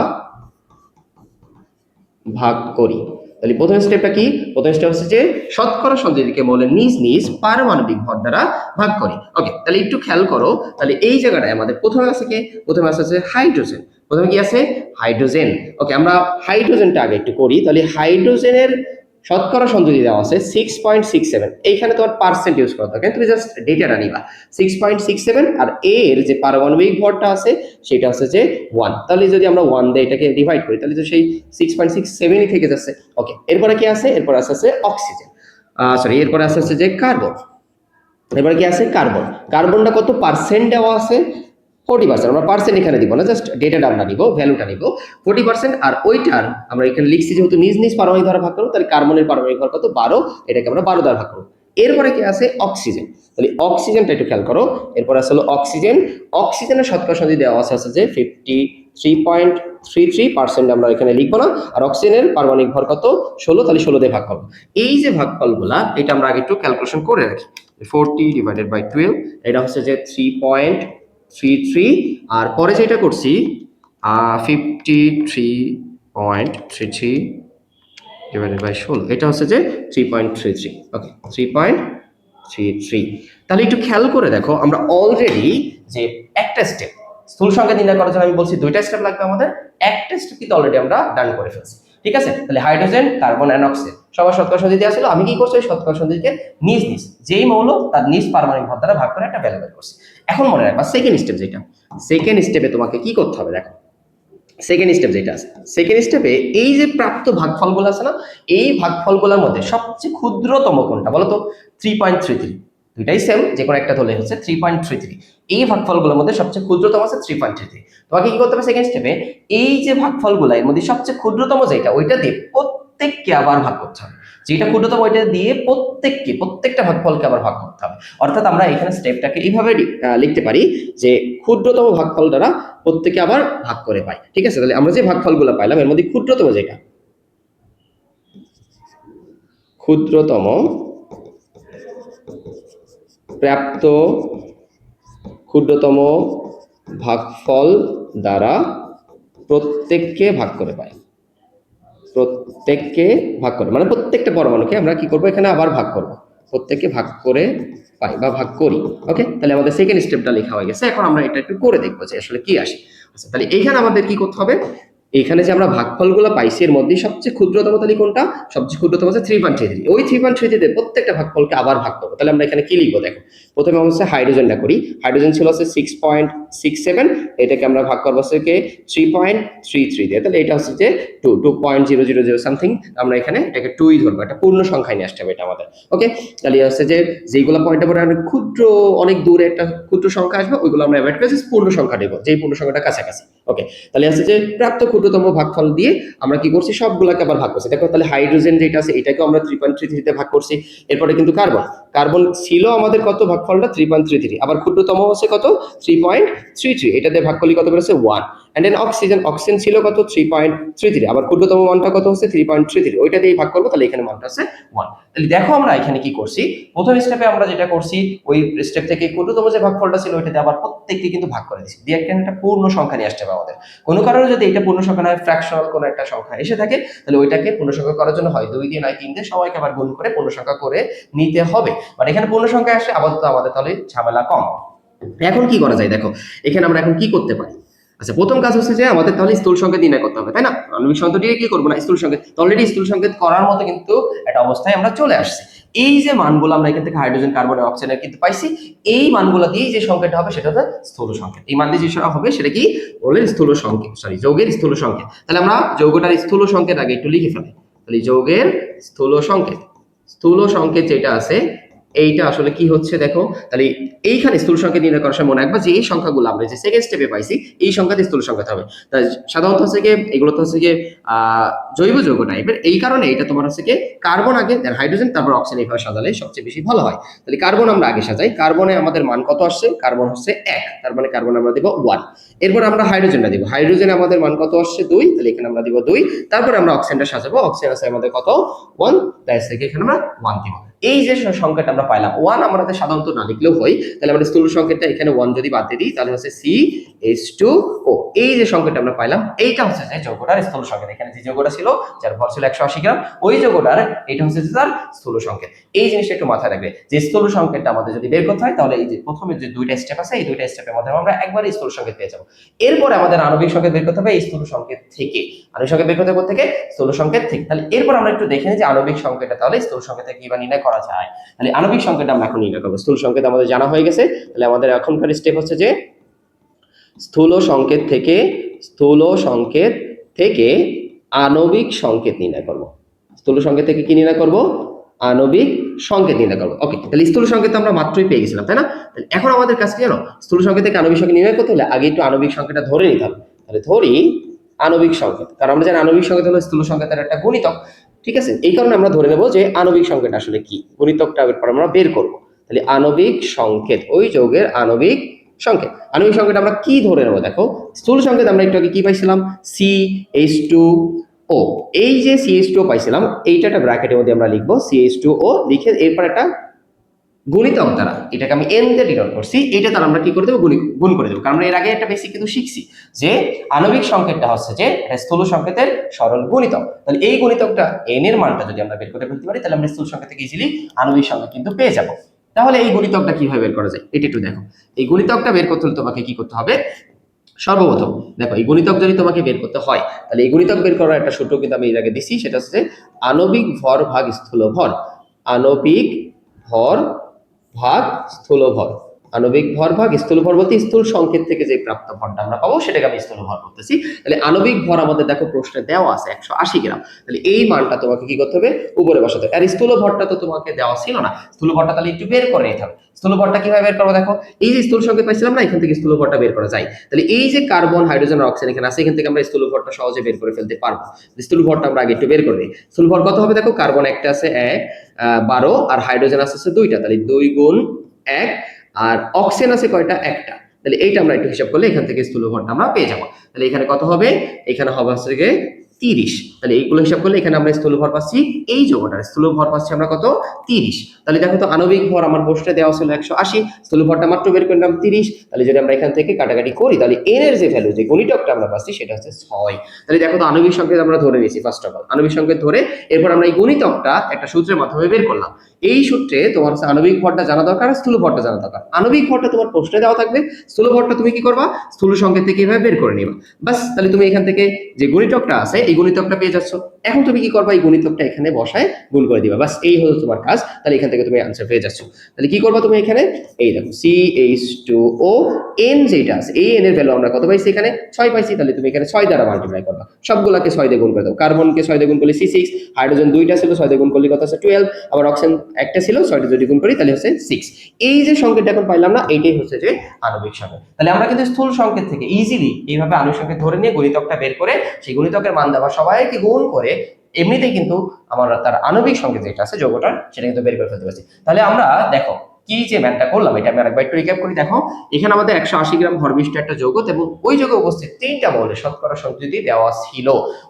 ভাগ করি। তাহলে প্রথম স্টেপটা কি? প্রথম স্টেপ হচ্ছে যে শতকরা সংযুতিকে মৌলের নিজ নিজ পারমাণবিক ভর দ্বারা ভাগ করি। ওকে, তাহলে একটু খেয়াল করো। তাহলে এই জায়গাটায় আমাদের প্রথমে আছে কি? প্রথমে আছে হাইড্রোজেন। প্রথমে কি আছে? হাইড্রোজেন। ওকে, আমরা হাইড্রোজেনটা আগে একটু করি। তাহলে হাইড্রোজেনের শতকরা সংযুতি দেওয়া আছে 6.67। এইখানে তোমার পার্সেন্ট ইউজ করা থাকে, তুমি জাস্ট ডেটাটা নিবা 6.67, আর এর যে পারমাণবিক ভরটা আছে সেটা হচ্ছে যে 1। তাহলে যদি আমরা 1 দিয়ে এটাকে ডিভাইড করি, তাহলে তো সেই 6.67ই থেকে যাচ্ছে। ওকে, এরপরে কি আছে? এরপরে আছে অক্সিজেন, এরপরে আছে যে কার্বন। এবারে কি আছে? কার্বনটা কত পার্সেন্ট দেওয়া আছে? 40%। আমরা পার্সেন্ট এখানে দিব না, জাস্ট ডেটাটা আমরা নিব, ভ্যালুটা নিব 40%। আর ওইটার আমরা এখানে লিখছি যেহেতু নিজ নিজ পারমাণবিক দ্বারা ভাগ করব, তাহলে কার্বনের পারমাণবিক ভর কত? 12, এটাকে আমরা 12 দ্বারা ভাগ করব। এরপরে কি আছে? অক্সিজেন। তাহলে অক্সিজেনটা একটু খেয়াল করো। এরপর আছে হলো অক্সিজেনের শতকরা সংযুতি দেওয়া আছে যে 53.33%, আমরা এখানে লিখবো না। আর অক্সিজেনের পারমাণবিক ভর কত? 16, তাহলে 16 দিয়ে ভাগ করব। এই যে ভাগফলগুলা, এটা আমরা আগে একটু ক্যালকুলেশন করে রাখি। 40/12, এটা হচ্ছে যে 3.33, আর পরে যেটা করছি 53.33/16, এটা হচ্ছে যে 3.33। ওকে, 3.33। তাহলে একটু খেয়াল করে দেখো, আমরা অলরেডি যে একটা স্টেপ স্থূল সংখ্যা নির্ণয় করার জন্য আমি বলছি দুইটা স্টেপ লাগবে আমাদের, একটা স্টেপ কিন্তু অলরেডি আমরা ডান করে ফেলছি। ঠিক আছে, তাহলে হাইড্রোজেন, কার্বন এন্ড অক্সিজেন সবার শতকরা সংযুতি দেওয়া ছিল। আমি কি করছি? শতকরা সংযুতিকে নিজ নিজ যেই মৌল তার নিজ পারমাণবিক ভর দ্বারা ভাগ করে একটা ভ্যালু বের করছি। এখন মনে রাখবা সেকেন্ড স্টেপ যেটা, সেকেন্ড স্টেপে তোমাকে কি করতে হবে? দেখো সেকেন্ড স্টেপ যেটা আছে, সেকেন্ড স্টেপে এই যে প্রাপ্ত ভাগফলগুলো আছে না, এই ভাগফলগুলোর মধ্যে সবচেয়ে ক্ষুদ্রতম কোনটা বলো তো? 3.33। দুইটাই সেম, যে কোনো একটা ধরলে হচ্ছে 3.33। এই ভাগফলগুলোর মধ্যে সবচেয়ে ক্ষুদ্রতম আছে 3.33। তোমাকে কি করতে হবে সেকেন্ড স্টেপে? এই যে ভাগফলগুলো এর মধ্যে সবচেয়ে ক্ষুদ্রতম যেটা, ওইটা দিয়ে প্রত্যেককে আবার ভাগ করতে হবে। যেটা ক্ষুদ্রতম ওইটা দিয়ে প্রত্যেকটা ভাগফলকে আবার ভাগ করতে হবে। অর্থাৎ আমরা এখানে স্টেপটাকে এইভাবে লিখতে পারি যে ক্ষুদ্রতম ভাগফল দ্বারা প্রত্যেকে আবার ভাগ করে পাই। ঠিক আছে, তাহলে আমরা যে ভাগফলগুলো পাইলাম এর মধ্যে ক্ষুদ্রতম যেটা, ক্ষুদ্রতম প্রাপ্ত ক্ষুদ্রতম ভাগফল দ্বারা প্রত্যেককে ভাগ করে পাই। প্রত্যেককে ভাগ করে মানে প্রত্যেকটা পরমাণুকে আমরা কি করব? এখানে আবার ভাগ করব, প্রত্যেককে ভাগ করে পাই বা ভাগ করি। ওকে, তাহলে আমাদের সেকেন্ড স্টেপটা লেখা হয়ে গেছে। এখন আমরা এটা একটু করে দেখবো যে আসলে কি আসে। আচ্ছা, তাহলে এইখানে আমাদের কি করতে হবে? এখানে যে আমরা ভাগফলগুলো পাইছি এর মধ্যে সবচেয়ে ক্ষুদ্রতম তাহলে কোনটা? সবচেয়ে ক্ষুদ্রতম হচ্ছে 3.33। ওই 3.33 প্রত্যেকটা ভাগফলকে আবার ভাগ করবো। তাহলে আমরা এখানে কি লিখবো দেখো, প্রথমে আমরা হচ্ছে হাইড্রোজেনটা করি। হাইড্রোজেন ছিল হচ্ছে 6.67, এটাকে আমরা ভাগ করবো হচ্ছে 3.33 দিয়ে। তাহলে এটা হচ্ছে যে 2.000 সামথিং। আমরা এখানে এটাকে 2ই ধরবো, একটা পূর্ণ সংখ্যায় নিয়ে আসতে হবে এটা আমাদের। ওকে, তাহলে হচ্ছে যে যেগুলো পয়েন্টের পরে অনেক ক্ষুদ্র, অনেক দূরে একটা ক্ষুদ্র সংখ্যা আসবে ওইগুলো আমরা অ্যাভয়েড করে পূর্ণ সংখ্যা দেবো, যেই পূর্ণ সংখ্যাটা কাছাকাছি। ওকে, তাহলে হচ্ছে যে প্রাপ্ত ক্ষুদ্রতম ভাগফল দিয়ে আমরা কি করছি, সবগুলোকে আবার ভাগ করছি। দেখো তাহলে হাইড্রোজেন যেটা আছে এটাকেও আমরা 3.33 তে ভাগ করছি। এরপরে কিন্তু কার্বন ছিল আমাদের কত ভাগফলটা 3.33, আবার ক্ষুদ্রতম হচ্ছে কত 3.33, এটাতে ভাগ করলে কত বেরোচ্ছে 1। এন্ড দেন অক্সিজেন ছিল কত 3.33, আবার ক্ষুদ্রতম মানটা কত হচ্ছে 3.33, ওইটা দিয়ে ভাগ করবো, তাহলে এখানে মানটা আছে 1। তাহলে দেখো আমরা এখানে কি করছি, প্রথম স্টেপে আমরা যেটা করছি ওই স্টেপ থেকে ক্ষুদ্রতম যে ভাগফলটা ছিল ওইটাতে আবার প্রত্যেকটি কিন্তু ভাগ করে দিচ্ছি দিয়ে একটা পূর্ণ সংখ্যা নিয়ে আসতে হবে আমাদের। কোনো কারণে যদি এটা পূর্ণ সংখ্যা নয়, ফ্র্যাকশনাল কোনো একটা সংখ্যা এসে থাকে, তাহলে ওইটাকে পূর্ণ সংখ্যা করার জন্য হয় 2 দিয়ে নয় 3 দিয়ে সবাইকে আবার গুণ করে পূর্ণ সংখ্যা করে নিতে হবে। বাট এখানে পূর্ণ সংখ্যা আসলে আপাতত আমাদের তাহলে ঝামেলা কম। এখন কি করা যায় দেখো, এখানে আমরা এখন কি করতে পারি। আচ্ছা, প্রথম কাজ হচ্ছে যে আমাদের তাহলে স্থূল সংকেত নির্ণয় করতে হবে, তাই না? আণবিক সংকেত দিয়ে কি করবো না, স্থূল সংকেত। অলরেডি স্থূল সংকেত করার মতো কিন্তু একটা অবস্থায় আমরা চলে আসছি। এই যে মানগুলো আমরা এখান থেকে হাইড্রোজেন, কার্বন, অক্সিজেন কিন্তু পাইছি, এই মানগুলো দিয়ে যে সংকেতটা হবে সেটা হচ্ছে স্থূল সংকেত। এই মান দিয়ে যে হবে সেটা কি বলে, স্থূল সংকেত, সরি যৌগের স্থূল সংকেত। তাহলে আমরা যৌগটার স্থূল সংকেত আগে একটু লিখে ফেলি। তাহলে যৌগের স্থূল সংকেত যেটা আছে এইটা আসলে কি হচ্ছে দেখো, তাহলে এইখানে স্থূল সংকেত নির্ণয় করার সময় মনে রাখবা যে এই সংখ্যাগুলো আমরা যে সেকেন্ড স্টেপে পাইছি এই সংখ্যাতে স্থূল সংকেত হবে। তাই সাধারণত হচ্ছে কি এগুলো তো হচ্ছে কি জৈব যৌগ টাইপের, এই কারণে এটা তোমার হচ্ছে কি কার্বন আগে, হাইড্রোজেন, তারপর অক্সিজেন, এইভাবে সাজালে সবচেয়ে বেশি ভালো হয়। তাহলে কার্বন আমরা আগে সাজাই। কার্বনে আমাদের মান কত আসছে, কার্বন হচ্ছে 1, তার মানে কার্বন আমরা দেব 1। এরপর আমরা হাইড্রোজেনটা দিব, হাইড্রোজেন আমাদের মান কত আসছে 2, তাহলে এখানে আমরা দিব 2। তারপর আমরা অক্সিজেনটা সাজাবো, অক্সিজেন আছে আমাদের কত 1, তাই এখানে আমরা 1 দিব। এই যে সংখ্যাটা আমরা পাইলাম 1, আমাদের সাধারণত না লিখলেও হয়। তাহলে আমরা স্থূল সংকেতটা এখানে 1 যদি বাদ দিয়ে দিই তাহলে হচ্ছে CH2O। এই যে সংকেতটা আমরা পাইলাম এইটা হচ্ছে যে যৌগটার স্থূল সংকেত। এখানে যে যৌগটা ছিল যার ভর ছিল 180 গ্রাম, ওই যৌগটার এটা হচ্ছে যে তার স্থূল সংকেত। এই জিনিসটা একটু মাথায় রাখবে যে স্থূল সংকেতটা আমাদের যদি বের করতে হয় তাহলে এই যে প্রথমে যে দুইটা স্টেপ আছে এই দুইটা স্টেপের মধ্যে আমরা একবারই স্থূল সংকেত পেয়ে যাব। এরপরে আমাদের আণবিক সংকেত বের করতে হবে এই স্থূল সংকেত থেকে। আণবিক সংকেত বের করতে হবে থেকে স্থূল সংকেত থেকে। তাহলে এরপর আমরা একটু দেখে নিই যে আণবিক সংকেতটা তাহলে স্থূল সংকেত থেকে কিভাবে নির্ণয় করা যায়। তাহলে আণবিক সংকেত আমরা এখন নির্ণয় করব। স্থূল সংকেত আমাদের জানা হয়ে গেছে, তাহলে আমাদের এখনকার স্টেপ হচ্ছে যে স্থূল সংকেত থেকে আণবিক সংকেত নির্ণয় করব। স্থূল সংকেত থেকে কি নির্ণয় করব, আণবিক সংকেত নির্ণয় করব। ওকে, তাহলে স্থূল সংকেত আমরা মাত্রই পেয়ে গেছিলাম, তাই না? তাহলে এখন আমাদের কাছে কি জানো, স্থূল সংকেত থেকে আণবিক সংকেত নির্ণয় করতে হলে আগে একটু আণবিক সংকেতটা ধরে নিতে হবে। তাহলে ধরি আণবিক সংকেত, কারণ আমরা জানি আণবিক সংকেত হলো স্থূল সংকেতের একটা গুণিতক, ঠিক আছে? এই কারণে আমরা ধরে নেব যে আণবিক সংকেত আসলে কি, গুণিতকটা এরপর আমরা বের করব। তাহলে আণবিক সংকেত, ওই যৌগের আণবিক সংকেত। আণবিক সংকেত আমরা কি ধরে নেব দেখো, স্থূল সংকেত আমরা একটু আগে কি পাইছিলাম CH2O। এই যে CH2O পাইছিলাম এইটা একটা ব্র্যাকেটের মধ্যে আমরা লিখবো CH2O, লিখে এরপর একটা গুণিতক দ্বারা, এটাকে আমি n দিয়ে ডিনোট করছি, এটা দ্বারা আমরা কি করে দেব, গুণ করে দেব। কারণ আমরা এর আগে একটা বেসিক কিন্তু শিখছি যে আণবিক সংকেতটা হচ্ছে যে স্থূল সংকেতের সরল গুণিতক। তাহলে এই গুণিতকটা n এর মানটা যদি আমরা বের করে ফেলতে পারি তাহলে আমরা স্থূল সংকেত থেকে ইজিলি আণবিক সংকেত কিন্তু পেয়ে যাব। তাহলে এই গুণিতকটা কিভাবে বের করা যায় এটা একটু দেখো। এই গুণিতকটা বের করতে হলে তোমাকে কি করতে হবে, সর্বপ্রথম দেখো এই গুণিতক যদি তোমাকে বের করতে হয় তাহলে এই গুণিতক বের করার একটা সূত্র কিন্তু আমি এর আগে দিছি, সেটা হচ্ছে আণবিক ভর ভাগ স্থূল ভর। আণবিক ভর ভাগ স্থূল ভর। আণবিক ভর ভাগ স্থূল ভর বলতে স্থূল সংকেত থেকে যে প্রাপ্ত ভরটা আমরা পাবো সেটাকে আমি স্থূল ভর বলতেছি। তাহলে আণবিক ভর আমাদের দেখো প্রশ্নে দেওয়া আছে 180 গ্রাম। তাহলে এই মানটা তোমাকে কি করতে হবে, উপরে বসাতে হবে। আর স্থূল ভরটা তো তোমাকে দেওয়া ছিল না, স্থূল ভরটা তাহলে একটু বের করে নিতে হবে। স্থূল ভরটা কিভাবে বের করবো দেখো, এই যে স্থূল সংকেত পাইছিলাম না, এখান থেকে স্থূল ভরটা বের করা যায়। তাহলে এই যে কার্বন, হাইড্রোজেন, অক্সিজেন এখানে আছে, এখান থেকে আমরা স্থূল ভরটা সহজে বের করে ফেলতে পারবো। স্থূল ভরটা আমরা আগে একটু বের করে দিই। স্থূল ভর কত হবে দেখো, কার্বন একটা আছে 12 আর হাইড্রোজেন আছে 2টা, তাহলে 2 গুণ 1, আর অক্সিজেন আছে কয়টা, একটা। তাহলে এইটা আমরা একটু হিসাব করলে এখান থেকে স্থূল ভরটা আমরা পেয়ে যাবো। তাহলে এখানে কত হবে, এখানে হবে হচ্ছে 30। তাহলে এইগুলো হিসাব করলে এখানে আমরা স্থূল ভর পাচ্ছি, এই যৌগটার স্থূল ভর পাচ্ছি আমরা কত, 30। তাহলে দেখো তো আণবিক ভর আমার প্রশ্নে দেওয়া ছিল 180, স্থূল ভরটা মাত্র বের করলাম 30। তাহলে যদি আমরা এখান থেকে কাটাকাটি করি তাহলে এন এর যে ভ্যালু, যে গণিতকটা আমরা পাচ্ছি সেটা হচ্ছে 6। তাহলে দেখো তো আণবিক সংকেত আমরা ধরে নিয়েছি ফার্স্ট অফ অল, আণবিক সংকেত ধরে এরপর আমরা এই গণিতকটা একটা সূত্রের মাধ্যমে বের করলাম। এই সূত্রে তোমার হচ্ছে আণবিক ভরটা জানা দরকার, স্থূল ভরটা জানা দরকার। আণবিক ভরটা তোমার প্রশ্নে দেওয়া থাকবে, স্থূল ভরটা তুমি কি করবা, স্থূল সংকেত থেকে এভাবে বের করে নিবা। বাস, তাহলে তুমি এখান থেকে যে গণিতকটা আছে এই গণিতকটা পেয়ে যাচ্ছ। এখন তুমি কি করবা, এই গণিতকটা এখানে বসায় গুণ করে দিবা, বাস এই হলো তোমার কাজ। তাহলে এখান থেকে তুমি আনসার পেয়ে যাচ্ছ। তাহলে কি করবা তুমি এখানে, এই দেখো CH2O N যেটা আছে, এই N এর ভ্যালু আমরা কত পাইছি, এখানে 6 পাইছি। তাহলে তুমি এখানে 6 দ্বারা মাল্টিপ্লাই করবা, সবগুলাকে 6 দিয়ে গুণ করে দাও। কার্বনকে 6 দিয়ে গুণ করলে C6, হাইড্রোজেন 2টা ছিল 6 দিয়ে গুণ করলে কত আছে 12, আবার অক্সিজেন একটা ছিল 6 দিয়ে যদি গুণ করি তাহলে হচ্ছে 6। এই যে সংকেতটা এখন পাইলাম না, এইটাই হচ্ছে যে আণবিক সংকেত। তাহলে আমরা কিন্তু স্থূল সংকেত থেকে ইজিলি এইভাবে আণবিক সংকেত ধরে নিয়ে গণিতকটা বের করে সেই গণিতকের মান দেওয়া সবাইকে গুণ করে এমনিতেই কিন্তু আমার তার আণবিক সংকেত যেটা আছে যৌগটার, সেটা কিন্তু বের করে ফেলতে পারছি। তাহলে আমরা দেখো কি যে ম্যাথটা করলাম, এটা আমি আরেকবার একটু রিক্যাপ করি। দেখো এখানে আমাদের 180 গ্রাম ভরবিশিষ্ট একটা যৌগ এবং ওই যৌগে উপস্থিত 3টা মৌলের শতকরা সংযুতি দেওয়া ছিল।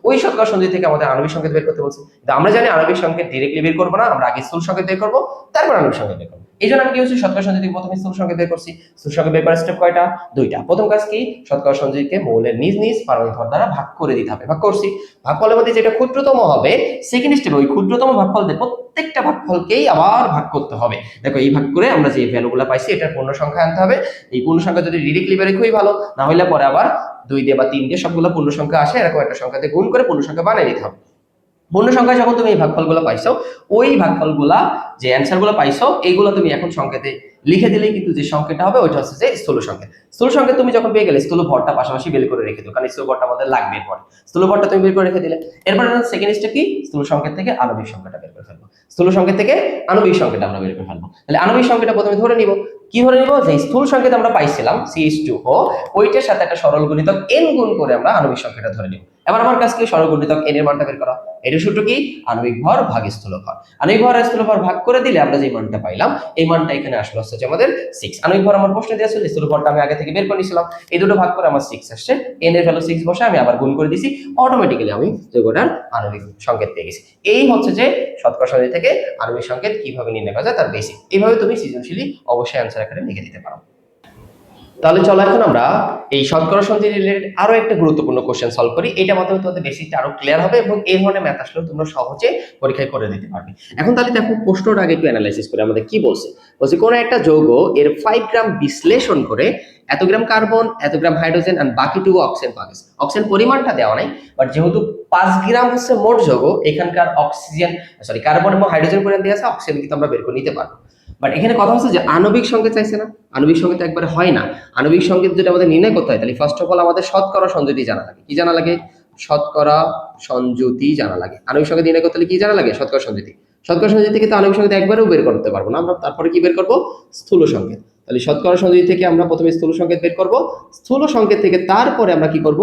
ওই শতকরা সংযুতি থেকে আমাদের আণবিক সংকেত বের করতে বলছে। কিন্তু আমরা জানি আণবিক সংকেত ডিরেক্টলি বের করবো না, আমরা আগে স্থূল সংকেত বের করবো, তারপর আণবিক সংকেত বের করবো। এই জন্য আমি কি হচ্ছে শতকরা সংযুতি প্রথমে স্থূল সংকেত বের করছি। স্থূল সংকেত বের করার স্টেপ কয়টা, 2টা। প্রথম কাজ কি, শতকরা সংযুতিকে মৌলের নিজ নিজ পারমাণবিক ভর দ্বারা ভাগ করে দিতে হবে। ভাগ করছি, ভাগফলের মধ্যে যেটা ক্ষুদ্রতম হবে সেকেন্ড স্টেপে ওই ক্ষুদ্রতম ভাগফল দিয়ে প্রত্যেকটা ভাগফলকেই আবার ভাগ করতে হবে। দেখো এই ভাগ করে আমরা যে ভ্যালুগুলো পাইছি এটার পূর্ণ সংখ্যা আনতে হবে। এই পূর্ণ সংখ্যা যদি ডিরেক্টলি বের খুবই ভালো, না হলে পরে আবার 2 দিয়ে বা 3 দিয়ে সবগুলো পূর্ণ সংখ্যা আসে, এরকম একটা সংখ্যাতে গুণ করে পূর্ণ সংখ্যা বানিয়ে নিতে হবে। পূর্ণ সংখ্যা যখন তুমি এই ভাগফলগুলো পাইছো, ওই ভাগফলগুলা যে অ্যানসারগুলো পাইছো এইগুলো তুমি এখন সংকেতে লিখে দিলেই কিন্তু যে সংকেতটা হবে ওইটা হচ্ছে যে স্থূল সংকেত। স্থূল সংকেত তুমি যখন পেয়ে গেলে স্থূল ভরটা পাশাপাশি বের করে রেখে দিও, কারণ স্থূল ভরটা আমাদের লাগবে পরে। স্থূল ভরটা তুমি বের করে রেখে দিলে, এরপর সেকেন্ড স্টেপ কি, স্থূল সংকেত থেকে আণবিক সংখ্যাটা বের করে ফেলবো। স্থূল সংকেত থেকে আণবিক সংখ্যাটা আমরা বের করে ফেলবো। তাহলে আণবিক সংখ্যাটা প্রথমে ধরে নিব। কি ধরে নিব, যে স্থূল সংকেত আমরা পাইছিলাম CH2O, ওইটার সাথে একটা সরল গুণিতক n গুণ করে আমরা আণবিক সংখ্যাটা ধরে নিব। এবার আমার কাছে কি, সরল গুণিতক n এর মানটা বের করা। এটার সূত্র কি, আণবিক ভর ভাগ স্থূল ভর। আণবিক ভর আর স্থূল ভর ভাগ করে দিলে আমরা যে মানটা পাইলাম, এই মানটা এখানে আসলে হচ্ছে যে আমাদের 6। আণবিক ভর আমার প্রশ্নে দেওয়া ছিল, স্থূল ভরটা আমি আগে থেকে বের করে নিয়েছিলাম। এই দুটো ভাগ করে আমার 6 আসছে, n এর ভ্যালু 6 বসে আমি আবার গুণ করে দিয়েছি, অটোমেটিক্যালি আমি যৌগটার আণবিক সংকেত পেয়ে গেছি। এই হচ্ছে যে শতকরা সংযুতি থেকে আণবিক সংকেত কিভাবে নির্ণয় করা যায় তার বেসিক। এইভাবে তুমি সৃজনশীল অবশ্যই অ্যানসার আকারে লিখে দিতে পারো। তাহলে চলো এখন আমরা এই শতকরা সংযুতি রিলেটেড আরো একটা গুরুত্বপূর্ণ কোশ্চেন সলভ করি। এটা মাধ্যমে তোমাদের বেসিকটা আরো ক্লিয়ার হবে এবং এই ধরনের ম্যাথ আসলে তোমরা সহজে পরীক্ষায় করে দিতে পারবে। এখন তাহলে দেখো প্রশ্নটা আগে একটু অ্যানালাইসিস করে আমাদের কি বলছে। বলছে কোন একটা যৌগ এর 5 গ্রাম বিশ্লেষণ করে এত গ্রাম কার্বন, এত গ্রাম হাইড্রোজেন আর বাকিটুকু অক্সিজেন পাওয়া গেছে। অক্সিজেন পরিমাণটা দেওয়া নাই, বাট যেহেতু 5 গ্রাম হচ্ছে মোট যৌগ, এখানকার অক্সিজেন কার্বন এবং হাইড্রোজেন পরিমাণ দেওয়া আছে, অক্সিজেন কিন্তু আমরা বের করে নিতে পারবো। বাট এখানে কথা হচ্ছে যে আণবিক সংকেত চাইছে না, আণবিক সংকেত একবারে হয় না। আণবিক সংকেত যদি আমাদের নির্ণয় করতে হয় তাহলে ফার্স্ট অফ অল আমাদের শতকরা সংযুতি জানা লাগে। কি জানা লাগে, শতকরা সংযুতি জানা লাগে। আণবিক সংকেত নির্ণয় করতে হলে কি জানা লাগে, শতকরা সংযুতি। শতকরা সংযুতি থেকে তো আণবিক সংকেত একবারেও বের করতে পারবো না আমরা, তারপরে কি বের করব, স্থূল সংকেত। তাহলে শতকরা সংযুতি থেকে আমরা প্রথমে স্থূল সংকেত বের করব, স্থূল সংকেত থেকে তারপরে আমরা কি করব,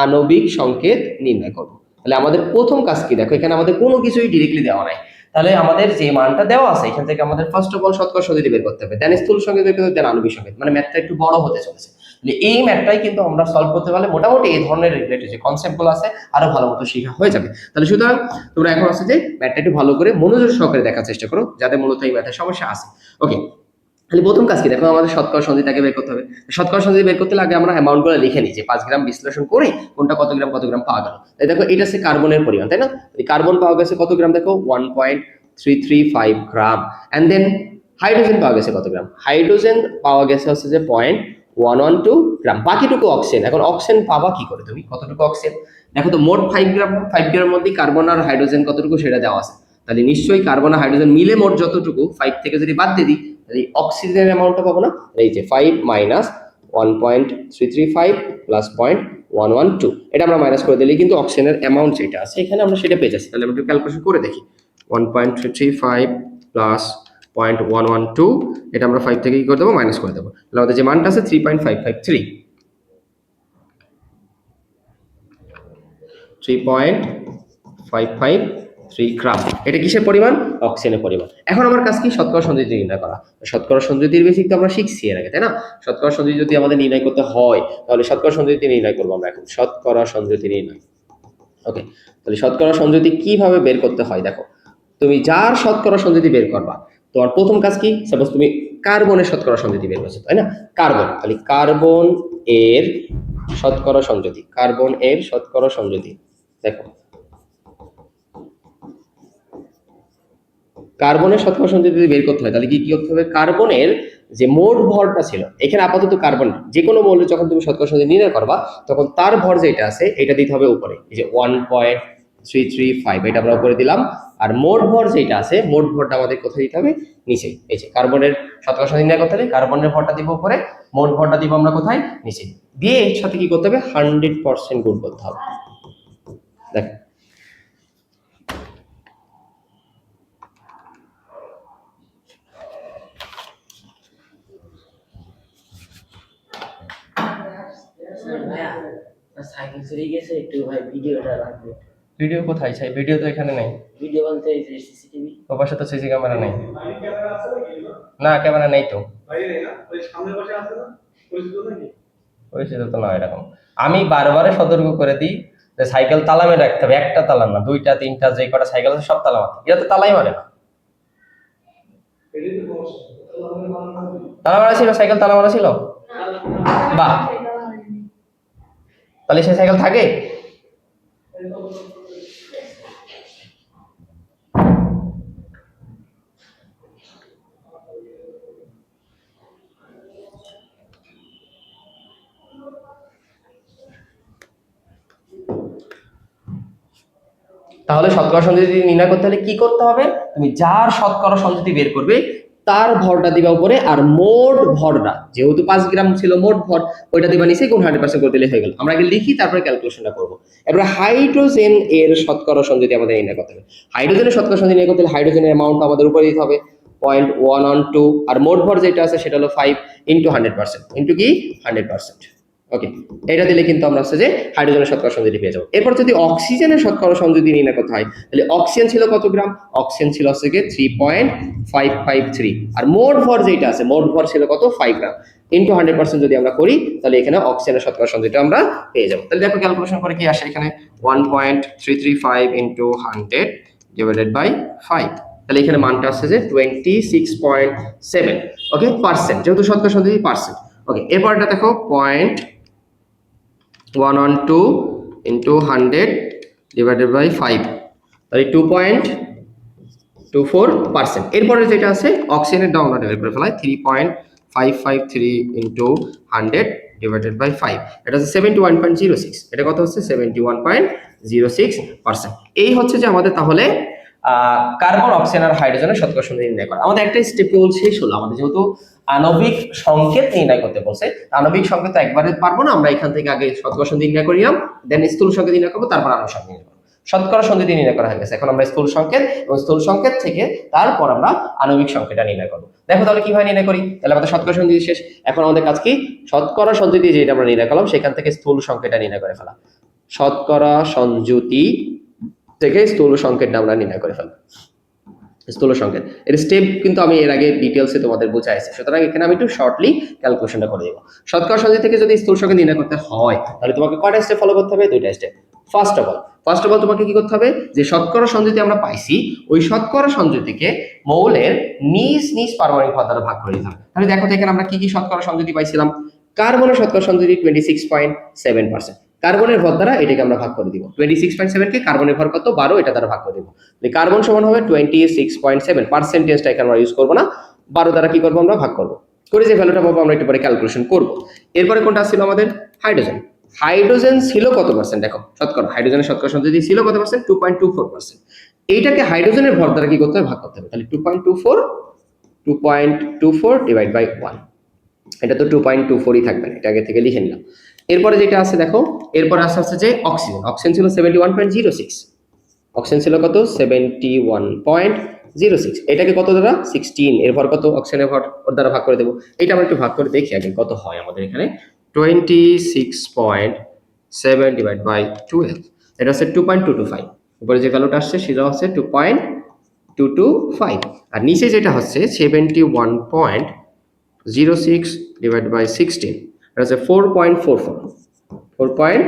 আণবিক সংকেত নির্ণয় করব। তাহলে আমাদের প্রথম কাজ কি, দেখো এখানে আমাদের কোনো কিছুই ডিরেক্টলি দেওয়া নাই। তাহলে আমাদের যে মানটা দেওয়া আছে এখান থেকে আমাদের ফার্স্ট অফ অল শতকরা সংযুতি বের করতে হবে, দেন স্থূল সংকেত বের করতে হবে, দেন আণবিক সংকেত। মানে ম্যাথটা একটু বড় হতে চলেছে। তাহলে এই ম্যাথটাই কিন্তু আমরা সলভ করতে পারলে মোটামুটি এই ধরনের রিলেটেড যে কনসেপ্টগুলো আছে আরো ভালো মতো শেখা হয়ে যাবে। তাহলে সুতরাং তোমরা এখন আছে যে ম্যাথটা একটু ভালো করে মনোযোগ সহকারে দেখার চেষ্টা করো, যাদের মূলত এই ম্যাথের সমস্যা আছে। ওকে, তাহলে প্রথম কাজ কি, দেখো আমাদের শতকরা সংযুতিটাকে বের করতে হবে। শতকরা সংযুতি বের করতে হলে আগে আমরা অ্যামাউন্টগুলো লিখে নিই, যে 5 গ্রাম বিশ্লেষণ করে কোনটা কত গ্রাম পাওয়া গেল। তাই দেখো এটা হচ্ছে কার্বনের পরিমাণ, তাই না? এই কার্বন পাওয়া গেছে কত গ্রাম, দেখো 1.335 গ্রাম। এন্ড দেন হাইড্রোজেন পাওয়া গেছে কত গ্রাম, হাইড্রোজেন পাওয়া গেছে হচ্ছে যে 0.112 গ্রাম। বাকিটুকু অক্সিজেন। এখন অক্সিজেন পাবা কি করে তুমি, কতটুকু অক্সিজেন, দেখো তো মোট 5 গ্রাম, 5 গ্রামের মধ্যে কার্বন আর হাইড্রোজেন কতটুকু সেটা দেওয়া আছে। তাহলে নিশ্চয়ই কার্বন আর হাইড্রোজেন মিলে মোট যতটুকু 5 থেকে যদি বাদ দিয়ে দিই তাহলে অক্সিজেনের অ্যামাউন্টটা পাবো না। এই যে 5 মাইনাস 1.335 প্লাস 0.112, এটা আমরা মাইনাস করে দিলে কিন্তু অক্সিজেনের অ্যামাউন্ট যেটা আছে এখানে আমরা সেটা পেয়ে যাচ্ছি। তাহলে আমরা একটু ক্যালকুলেশন করে দেখি, 1.335 প্লাস 0.112, এটা আমরা 5 থেকে কি করে দেবো, মাইনাস করে দেবো। তাহলে আমাদের যে মানটা আছে 3.553 গ্রাম। এটা কিসের পরিমাণ, অক্সিজেনের পরিমাণ। এখন আমার কাজ কি, শতকরা সংযুতি নির্ণয় করা। শতকরা সংযুতির বেসিক তো আমরা শিখছি এর আগে, তাই না? শতকরা সংযুতি যদি আমাদের নির্ণয় করতে হয় তাহলে শতকরা সংযুতি নির্ণয় করবো আমরা এখন। শতকরা সংযুতি নির্ণয়, ওকে, তাহলে শতকরা সংযুতি কিভাবে বের করতে হয় দেখো, তুমি যার শতকরা সংযুতি বের করবা, তোমার প্রথম কাজ কি, সাপোজ তুমি কার্বনের শতকরা সংযুতি বের করছো, তাই না? কার্বন, তাহলে কার্বন এর শতকরা সংযুতি, কার্বন এর শতকরা সংযুতি দেখো, কার্বনের শতকরা সংযুতি যদি বের করতে হয় তাহলে কি কি করতে হবে, কার্বনের যে মোট ভরটা ছিল, এখানে আপাতত কার্বন যে কোনো মৌলের যখন তুমি শতকরা সংযুতি নির্ণয় করবা তখন তার ভর যেটা আছে এটা দিতে হবে উপরে, এই যে 1.335 এটা আমরা উপরে দিলাম, আর মোট ভর যেটা আছে মোট ভরটা আমাদের কোথায় দিতে হবে, নিচে। এই যে কার্বনের শতকরা সংযুতি নির্ণয় করতে হলে কার্বনের ভরটা দিব উপরে, মোট ভরটা দিব আমরা কোথায়, নিচে। দিয়ে এর সাথে কি করতে হবে, 100% গুণ করতে হবে। দেখ সাইকেল চুরি গেছে একটু ভাই ভিডিওটা রাখবে। ভিডিও কোথায়, সেই ভিডিও তো এখানে নেই, ভিডিও বলতে এই যে সিসিটিভি, ওর পাশে তো সিসি ক্যামেরা নেই। না ক্যামেরা নেই তো, পরিচিত তো না এরকম। আমি বারবার সতর্ক করে দিই যে সাইকেল তালা মেরে রাখতে হবে, একটা তালা না, দুইটা তিনটা যে কটা সাইকেল আছে সব তালা মারতে, এটা তো তালাই মারে না। তালা মারা ছিল, সাইকেল তালা মারা ছিল, বাহ, তাহলে সে সাইকেল থাকে। তাহলে শতকরা সংযুতি নির্ণয় করতে হলে কি করতে হবে, তুমি যার শতকরা সংযুতি বের করবে তার ভরটা দিবা উপরে, আর মোট ভরটা যেহেতু 5 গ্রাম ছিল মোট ভর, ওইটা দিবা নিচে, গুণ 100% করে দিলে হয়ে গেল। আমরা আগে লিখি তারপরে ক্যালকুলেশনটা করব। এবারে হাইড্রোজেন এর শতকরা সংযুতি আমাদের নির্ণয় করতে হবে। হাইড্রোজেনের শতকরা সংযুতি নির্ণয় করতে হলে হাইড্রোজেনের অ্যামাউন্ট আমাদের উপরে দিতে হবে 0.112, আর মোট ভর যেটা আছে সেটা হলো 5 ইনটু 100%, ইনটু কি 100%। ওকে, এটা দিলে কিন্তু আমরা হচ্ছে যে হাইড্রোজেনের শতকরা সংযুতি পেয়ে যাবো। এরপর যদি অক্সিজেনের শতকরা সংযুতি নির্ণয় করতে হয় তাহলে অক্সিজেন ছিল কত গ্রাম, অক্সিজেন ছিল হচ্ছে 3.553, আর মোট ভর যেটা আছে মোট ভর ছিল কত 5 গ্রাম, ইনটু 100% যদি আমরা করি তাহলে এখানে অক্সিজেনের শতকরা সংযুতিটা আমরা পেয়ে যাবো। তাহলে দেখো ক্যালকুলেশন করে কি আসে, এখানে 1.335 ইনটু 100 ডিভাইডেড বাই 5, তাহলে এখানে মানটা আসছে যে 26.7, ওকে, পার্সেন্ট, যেহেতু শতকরা সংযুতি পার্সেন্ট। ওকে, এরপরটা দেখো 0.112 ইন্টু 100 ডিভাইডেড বাই 5, তাহলে 2.24%। এরপরে যেটা আছে অক্সিজেনের দাম আমরা বের করে ফেলাই, 3.553 ইন্টু 100 ডিভাইডেড বাই 5, এটা হচ্ছে 71.06, এটা কত হচ্ছে 71.06%। এই হচ্ছে যে আমাদের তাহলে কার্বন, অক্সিজেন আর হাইড্রোজেনের শতকরা সংযুতি নির্ণয় করা। আমাদের একটা স্টেপ কেবল শেষ হলো, আমাদের যেহেতু আণবিক সংকেত নির্ণয় করতে বলছে, আণবিক সংকেত তো একবারে পারবো না, আমরা এখান থেকে আগে শতকরা সংযুতি নির্ণয় করিলাম, দেন স্থূল সংকেত নির্ণয় করবো, তারপর আণবিক সংকেত নির্ণয় করবো। শতকরা সংযুতি নির্ণয় করা হয়ে গেছে, এখন আমরা স্থূল সংকেত এবং স্থূল সংকেত থেকে তারপর আমরা আণবিক সংকেতটা নির্ণয় করবো। দেখো তাহলে কিভাবে নির্ণয় করি, তাহলে আমাদের শতকরা সংযুতি শেষ, এখন আমাদের কাজ কি, শতকরা সংযুতি যেটা আমরা নির্ণয় করলাম সেখান থেকে স্থূল সংকেতটা নির্ণয় করে ফেলা। শতকরা সংযুতি থেকে স্থূল সংকেতটা আমরা নির্ণয় করে ফেলবো। স্থূল সংকেত এর স্টেপ কিন্তু আমি এর আগে ডিটেইলসে তোমাদের বুঝাইছি, সুতরাং এখানে আমি একটু শর্টলি ক্যালকুলেশনটা করে দেব। শতকরা সংযুতি থেকে যদি স্থূল সংকেত নির্ণয় করতে হয় তাহলে তোমাকে কয়টা স্টেপ ফলো করতে হবে, দুইটা স্টেপ। ফার্স্ট অফ অল তোমাকে কি করতে হবে, যে শতকরা সংযুতি আমরা পাইছি ওই শতকরা সংযুতিকে মৌলের নিজ নিজ পারমাণবিক ভর দ্বারা ভাগ করে দিতে হবে। তাহলে দেখো তো এখানে আমরা কি কি শতকরা সংযুতি পাইছিলাম, কার্বনের শতকরা সংযুতি 26.7%, কার্বনের ভর দ্বারা এটাকে আমরা ভাগ করে দিব, 26.7 কে কার্বনের ভর কত 12, এটা দ্বারা ভাগ করে দিব, কার্বন সমান হবে 26.7, পার্সেন্টেজটা এখানে আমরা ইউজ করব না, 12 দ্বারা কি করব আমরা ভাগ করব, করে যে ভ্যালুটা পাবো আমরা একটু পরে ক্যালকুলেশন করব। এরপরে কোনটা ছিল আমাদের, হাইড্রোজেন। হাইড্রোজেন ছিল কত পার্সেন্ট, দেখো শতকরা হাইড্রোজেনের শতকরা সংযুতি ছিল কত পার্সেন্ট, 2.24%। এইটাকে হাইড্রোজেনের ভর দ্বারা কি করতে হবে, ভাগ করতে হবে, তাহলে 2.24 ডিভাইড বাই 1, এটা তো 2.24ই থাকবে, এটা আগে থেকে লিখে নিলাম। এরপরে যেটা আছে দেখো, এরপরে আসছে যে অক্সিজেন, অক্সিজেন ছিল 71.06, অক্সিজেন ছিল কত 71.06, এটাকে কত দ্বারা 16, এর ভর কত অক্সিজেনের ভর ওর দ্বারা ভাগ করে দেবো। এটা আমরা একটু ভাগ করে দেখি আগে কত হয় আমাদের এখানে, 26.7 ডিভাইড বাই 12, এটা হচ্ছে 2.225, উপরে যে ভ্যালুটা আসছে সেটা হচ্ছে 2.225, আর নিচে যেটা হচ্ছে 71.06 ডিভাইড বাই 16, এটা হচ্ছে 4.44,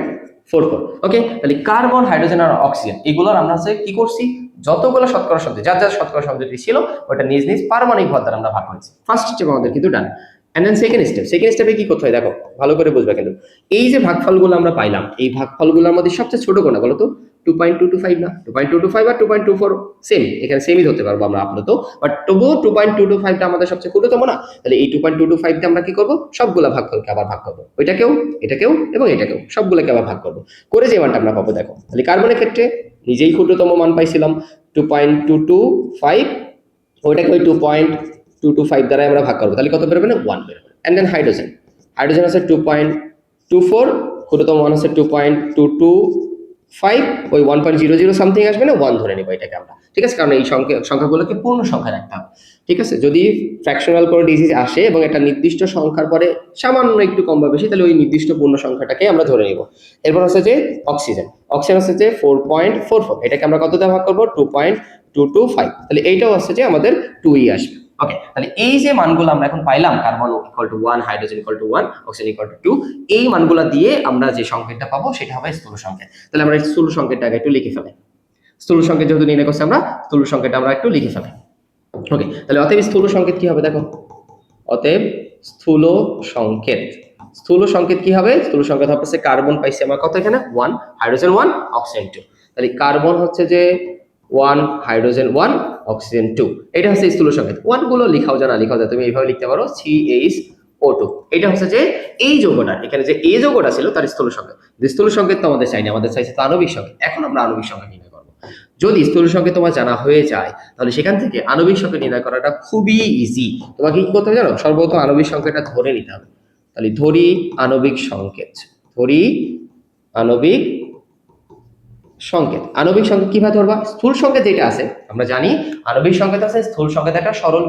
4 ওকে। তাহলে কার্বন, হাইড্রোজেন আর অক্সিজেন এগুলোর আমরা হচ্ছে কি করছি, যতগুলো শতকরা সংযুতি যার যার শতকরা সংযুতি ছিল ওটা নিজ নিজ পারমাণবিক ভর দ্বারা আমরা ভাগ করেছি। ফার্স্ট স্টেপ আমাদের কিন্তু ডান। এন্ড দেন সেকেন্ড স্টেপে কি করতে হয় দেখো, ভালো করে বুঝবে কিন্তু। এই যে ভাগফলগুলো আমরা পাইলাম, এই ভাগফলগুলোর মধ্যে সবচেয়ে ছোট কোনটা বলো তো? 2.225 না, 2.225 আর 2.24 সেম, এখানে সেমই ধরতে পারবো আমরা আপাতত, বাট তবুও 2.225টা আমাদের সবচেয়ে ক্ষুদ্রতম না। তাহলে এই 2.225 দিয়ে আমরা কি করব, সবগুলা ভাগফলকে আবার ভাগ করব, ওইটাকেও এটাকেও এবং এটাকেও সবগুলোকে আবার ভাগ করব, করে যে মানটা আমরা পাবো দেখো। তাহলে কার্বনের ক্ষেত্রে নিজেই ক্ষুদ্রতম মান পাইছিলাম 2.225, ওইটাকে ওই 2.225 দ্বারা আমরা ভাগ করবো, তাহলে কত বেরোবে না, 1 বেরোবে। এন্ড দেন হাইড্রোজেন আছে 2.24, ক্ষুদ্রতম মান আছে 2.225, ওই 1.00 সামথিং আসবে না, 1 ধরে নেবো এটাকে আমরা, ঠিক আছে, কারণ এই সংখ্যাগুলোকে পূর্ণ সংখ্যা রাখতে হবে, ঠিক আছে। যদি ফ্র্যাকশনাল কোনো ডিজিজ আসে এবং একটা নির্দিষ্ট সংখ্যার পরে সামান্য একটু কম বা বেশি, তাহলে ওই নির্দিষ্ট পূর্ণ সংখ্যাটাকে আমরা ধরে নিব। এরপর হচ্ছে যে অক্সিজেন হচ্ছে যে 4.44, এটাকে আমরা কত দিয়ে ভাগ করবো, 2.225, তাহলে এইটাও হচ্ছে যে আমাদের 2ই আসবে। ওকে, তাহলে এই যে মানগুলো আমরা এখন পাইলাম, carbon equal to 1, hydrogen equal to 1, oxygen equal to 2, এই মানগুলো দিয়ে আমরা যে সংকেতটা পাবো সেটা হবে স্থূল সংকেত। তাহলে আমরা এই স্থূল সংকেতটাকে একটু লিখে ফেলি। স্থূল সংকেত যেহেতু নির্ণয় করছি আমরা, স্থূল সংকেতটা আমরা একটু লিখে ফেলি। ওকে, তাহলে অতএব স্থূল সংকেত কি হবে দেখো, অতএব স্থূল সংকেত কি হবে, স্থূল সংকেত হবে কার্বন পাইছি আমরা কত এখানে 1, হাইড্রোজেন 1, অক্সিজেন 2, তাহলে কার্বন হচ্ছে যে 1, হাইড্রোজেন 1, অক্সিজেন 2, এটা হচ্ছে স্থূল সংকেত। 1 গুলো লিখাও যায় না লিখাও যায়, তুমি এইভাবে লিখতে পারো CH2, এটা হচ্ছে যে এই যৌগটা, এখানে যে এই যৌগটা ছিল তার স্থূল সংকেত। স্থূল সংকেত তো আমাদের চাইনি, আমাদের চাইছে তো আণবিক সংকেত। এখন আমরা আণবিক সংকেত নির্ণয় করব। যদি স্থূল সংকেত তোমার জানা হয়ে যায় তাহলে সেখান থেকে আণবিক সংকেত নির্ণয় করাটা খুবই ইজি। তোমাকে কি করতে হবে জানো, সর্বপ্রথম আণবিক সংকেতটা ধরে নিতে হবে। তাহলে ধরি আণবিক সংকেত, আণবিক সংকেত কিভাবে ধরবা, স্থূল সংকেত যেটা আছে আমরা জানি আণবিক সংকেত আছে স্থূল সংকেত একটা সরল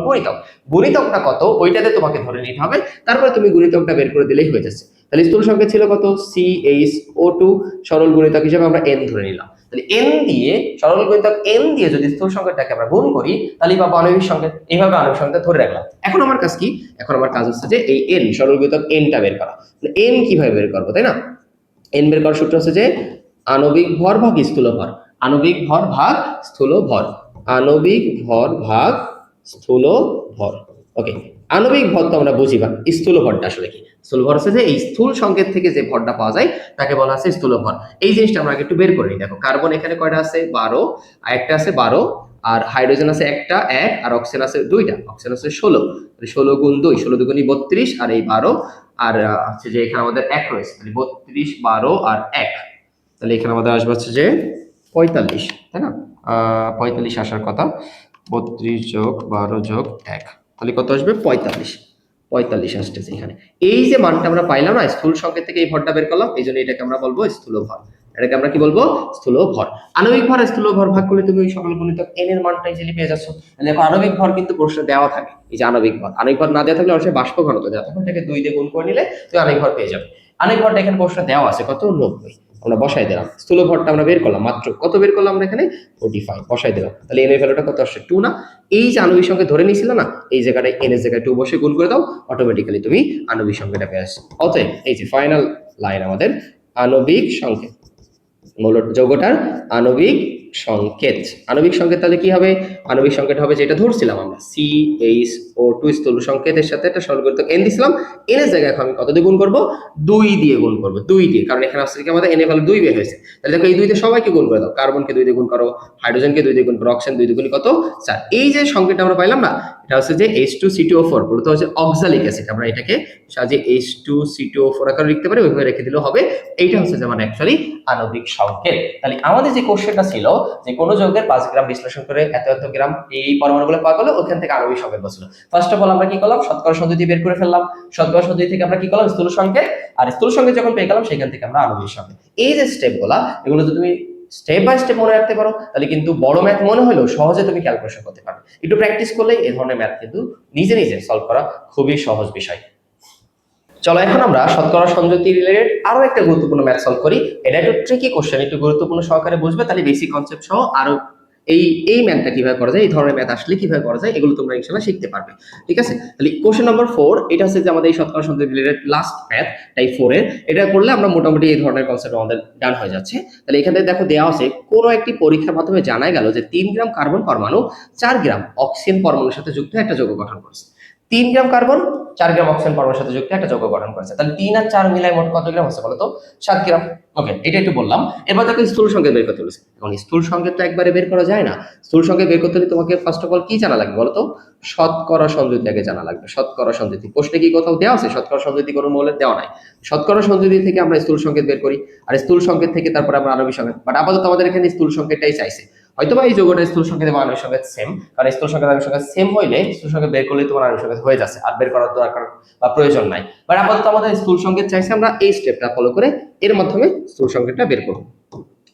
গুণিতকটা কত ওইটাতে তোমাকে ধরে নিতে হবে, তারপরে তুমি গুণিতকটা বের করে দিলেই হয়ে যাচ্ছে। তাহলে স্থূল সংকেত ছিল কত, CH2, সরল গুণিতক হিসেবে আমরা n ধরে নিলাম। তাহলে n দিয়ে, সরল গুণিতক n দিয়ে যদি স্থূল সংকেতটাকে আমরা গুণ করি তাহলে পাবো আণবিক সংকেত। এইভাবে আণবিক সংকেত ধরে রাখলাম। এখন আমার কাজ কি, এখন আমার কাজ হচ্ছে যে এই n, সরল গুণিতক nটা বের করা। তাহলে n কিভাবে বের করবো, তাই না? n বের করার সূত্র হচ্ছে যে আণবিক ভর ভাগ স্থূল ভর, আণবিক ভর ভাগ স্থূল ভর, আণবিক ভর ভাগ স্থূল ভর। ওকে, আণবিক ভর তো আমরা বুঝি, বা স্থূল ভরটা আসলে কি, স্থূল ভর হচ্ছে যে এই স্থূল সংকেত থেকে যে ভরটা পাওয়া যায় তাকে বলা আছে স্থূল ভর। এই জিনিসটা আমরা একটু বের করে নিই। দেখো কার্বন এখানে কয়টা আছে, 12, আর একটা আছে 12, আর হাইড্রোজেন আছে একটা 1, আর অক্সিজেন আছে 2টা, অক্সিজেন আছে 16, 16 গুণ 2, 16 দুগুণী 32, আর এই 12, আর হচ্ছে যে এখানে আমাদের 1 রয়েছে, তাহলে 32, 12 আর 1, তাহলে এখানে আমাদের আসবে হচ্ছে যে 45, তাই না? 45 আসার কথা, 32 যোগ 12 যোগ 1, তাহলে কত আসবে, 45 আসতেছে এখানে। এই যে মানটা আমরা পাইলাম না, স্থূল সংকেত থেকে এই ভরটা বের করলাম, এই জন্য এটাকে আমরা বলবো স্থূল ভর। এটাকে আমরা কি বলবো, স্থূল ভর। আণবিক ভর স্থূল ভর ভাগ করলে তুমি ওই সকল গুণিতক n এর মানটা ইজিলি পেয়ে যাচ্ছ। দেখো আণবিক ভর কিন্তু প্রশ্নে দেওয়া থাকে, এই যে আণবিক ভর না দেওয়া থাকলে অবশ্যই বাষ্প ঘনত্ব দেওয়া থাকে, এটাকে 2 দিয়ে গুণ করে নিলে তুমি আণবিক ভর পেয়ে যাবে। আণবিক ভরটা এখানে প্রশ্নে দেওয়া আছে কত, 90, আমরা বসাই দিলাম। স্থূল ভরটা আমরা বের করলাম, মাত্র কত বের করলাম আমরা এখানে, 45 বসাই দিলাম। তাহলে n এর ভ্যালুটা কত আসছে, 2 না? এই যে আণবিক সংকেত ধরে নিয়েছিল না, এই জায়গাটায় n এর জায়গায় 2 বসে গুণ করে দাও, অটোমেটিক্যালি তুমি আণবিক সংকেতটা পেয়ে আসছো। অতএব এই যে ফাইনাল লাইন আমাদের আণবিক সংকেত, মূল যৌগটার আণবিক সংকেত। আণবিক সংকেত তাহলে কি হবে, আণবিক সংকেত হবে যেটা ধরছিলাম আমরা, CH2 স্থূল সংকেতের সাথে একটা সরল গুণিতক n দিছিলাম, n এর জায়গায় এখন আমি কত দিয়ে গুণ করব, 2 দিয়ে গুণ করব, 2 দিয়ে, কারণ এখানে আসছে কি আমাদের n এর ভ্যালু 2 বের হয়েছে। তাহলে দেখো এই 2 দিয়ে সবাইকে গুণ করে দাও, কার্বনকে 2 দিয়ে গুণ করো, হাইড্রোজেনকে 2 দিয়ে গুণ করো, অক্সিজেন 2 দিয়ে গুণ কত 4। এই যে সংকেতটা আমরা পাইলাম না, এটা হচ্ছে যে H2C2O4, মূলত হচ্ছে অক্সালিক অ্যাসিড। আমরা এটাকে সাজিয়ে H2C2O4 আকারে লিখতে পারি, ওইভাবে রেখে দিলেও হবে। এইটা হচ্ছে যে মানে অ্যাকচুয়ালি আণবিক সংকেত। তাহলে আমাদের যে কোশ্চেনটা ছিল যে কোন যৌগের 5 গ্রাম বিশ্লেষণ করে এত গ্রাম এই পরমাণুগুলো পাওয়া গেল, ওখান থেকে আণবিক সংকেত বলছিল। ফার্স্ট অফ অল আমরা কি করলাম, শতকরা সংযুতি বের করে ফেললাম, শতকরা সংযুতি থেকে আমরা কি করলাম, স্থূল সংকেত, আর স্থূল সংকেত যখন পেয়ে গেলাম সেখান থেকে আমরা আণবিক সংকেত। এই যে স্টেপগুলা, এগুলো যদি তুমি স্টেপ বাই স্টেপ মনে রাখতে পারো তাহলে কিন্তু বড় ম্যাথ মনে হলেও সহজে তুমি ক্যালকুলেশন করতে পারবে। একটু প্র্যাকটিস করলে এই ধরনের ম্যাথ কিন্তু নিজে সলভ করা খুবই সহজ বিষয়। চলো এখন আমরা শতকরা সংযুতি রিলেটেড আরো একটা গুরুত্বপূর্ণ ম্যাথ সলভ করি। এটা একটু ট্রিকি কোশ্চেন, একটু গুরুত্বপূর্ণ সহকারে বুঝবে, তাহলে বেসিক কনসেপ্ট সহ আরো এই ম্যাথটা কিভাবে করা যায়, এই ধরনের ম্যাথ আসলে কিভাবে করা যায়, এগুলো তোমরা ইনশাআল্লাহ শিখতে পারবে। ঠিক আছে, তাহলে কোশ্চেন নাম্বার 4 এটা হচ্ছে যে আমাদের এই শতকরা সন্ধির রিলেটেড লাস্ট ম্যাথ টাইপ 4 এর। এটা করলে আমরা মোটামুটি এই ধরনের কনসেপ্ট আমাদের ডান হয়ে যাচ্ছে। তাহলে এখানে দেখো দেওয়া আছে কোনো একটি পরীক্ষার মাধ্যমে জানা গেল যে 3 গ্রাম কার্বন পরমাণু 4 গ্রাম অক্সিজেন পরমাণুর সাথে যুক্ত একটা যৌগ গঠন করেছে। 3 গ্রাম কার্বন 4 গ্রাম অক্সিজেন পরমাণুর সাথে যুক্ত একটা যৌগ গঠন করেছে। তাহলে 3 আর 4 মিলাই মোট কত গ্রাম হচ্ছে বলো তো? 7 গ্রাম। ওকে, এটা একটু বললাম। এবার দেখো স্থূল সংকেত বের করতে বলেছে। এখন স্থূল সংকেত তো একবারে বের করা যায় না। স্থূল সংকেত বের করতে হলে তোমাকে ফার্স্ট অফ অল কি জানা লাগবে বলো তো? শতকরা সংযুতি আগে জানা লাগবে। শতকরা সংযুতি প্রশ্নে কি কোথাও দেওয়া আছে? শতকরা সংযুতি কোনো মৌলের দেওয়া নাই। শতকরা সংযুতি থেকে আমরা স্থূল সংকেত বের করি, আর স্থূল সংকেত থেকে তারপরে আমরা আণবিক সংকেত। বাট আপাতত আমাদের এখানে স্থূল সংকেতটাই চাইছে। হয়তোবা এই যৌগটা স্থূল সংকেত এবং আণবিক সংকেত সেম, কারণ স্থূল সংকেত আণবিক সংকেত সেম হইলে স্থূল সংকেত বের করলে তোমার আণবিক সংকেত হয়ে যাচ্ছে, আর বের করার দরকার বা প্রয়োজন নাই। বাট আপাতত আমাদের স্থূল সংকেত চাইছে, আমরা এই স্টেপটা ফলো করে এর মাধ্যমে স্থূল সংকেতটা বের করব।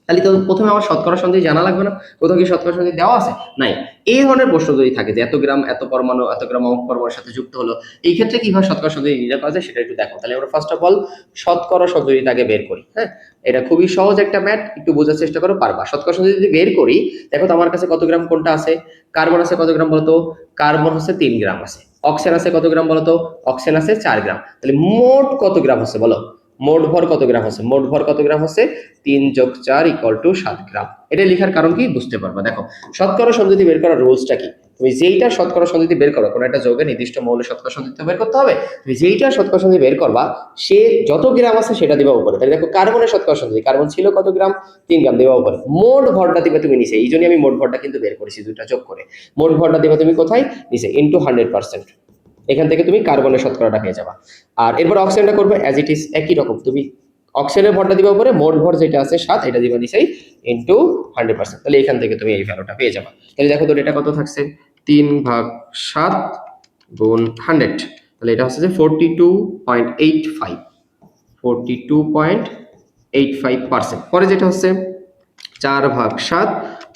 তাহলে তো প্রথমে আমার শতকরা সন্ধি জানা লাগবে না? কোথাও কি শতকরা সন্ধি দেওয়া আছে? নাই। এই ধরনের প্রশ্ন যদি থাকে যে এত গ্রাম এত পরমাণু এত গ্রাম অমুক পরমাণুর সাথে যুক্ত হলো, এই ক্ষেত্রে কিভাবে শতকরা সন্ধি নির্ণয় করা যায় সেটা একটু দেখো। তাহলে আমরা ফার্স্ট অফ অল শতকরা সন্ধিটা আগে বের করি। হ্যাঁ, এটা খুবই সহজ একটা ম্যাথ, একটু বোঝার চেষ্টা করো, পারবা। শতকরা সন্ধি যদি বের করি, দেখো তো আমার কাছে কত গ্রাম কোনটা আছে। কার্বন আছে কত গ্রাম বলতো? কার্বন হচ্ছে 3 গ্রাম আছে। অক্সিজেন আছে কত গ্রাম বলতো? অক্সিজেন আছে 4 গ্রাম। তাহলে মোট কত গ্রাম আছে বলো? মোট ভর কত গ্রাম হচ্ছে? মোট ভর কত গ্রাম হচ্ছে? 3 + 4 = 7 গ্রাম। এটা লেখার কারণ কি বুঝতে পারবা। দেখো শতকরা সন্ধি বের করার রুলসটা কি? তুমি যেইটা শতকরা সন্ধি বের করো, কোনো একটা যৌগের নির্দিষ্ট মৌলের শতকরা সন্ধি বের করতে হবে। তুমি যেইটা শতকরা সন্ধি বের করবা, সে যত গ্রাম আছে সেটা দিবা উপরে। তাহলে দেখো কার্বনের শতকরা সন্ধি, কার্বন ছিল কত গ্রাম? 3 গ্রাম, দিবা উপরে। মোট ভরটা দিবা তুমি নিচে। এই জন্যই আমি মোট ভরটা কিন্তু বের করেছি দুইটা যোগ করে। মোট ভরটা দিবা তুমি কোথায়? নিচে, ইনটু 100%। এখান থেকে তুমি কার্বনের শতকরাটা পেয়ে যাবা। আর এরপর অক্সিজেনটা করবে অ্যাজ ইট ইজ একই রকম। তুমি অক্সিজেনের ভরটা দিবা উপরে, মোট ভর যেটা আছে 7 এটা দিবা নিচেই, ইনটু 100%। তাহলে এখান থেকে তুমি এই ভ্যালুটা পেয়ে যাবা। তাহলে দেখো তো এটা কত থাকছে? 3/7 গুণ 100। তাহলে এটা হচ্ছে যে 42.85, 42.85%। পরে যেটা হচ্ছে 4/7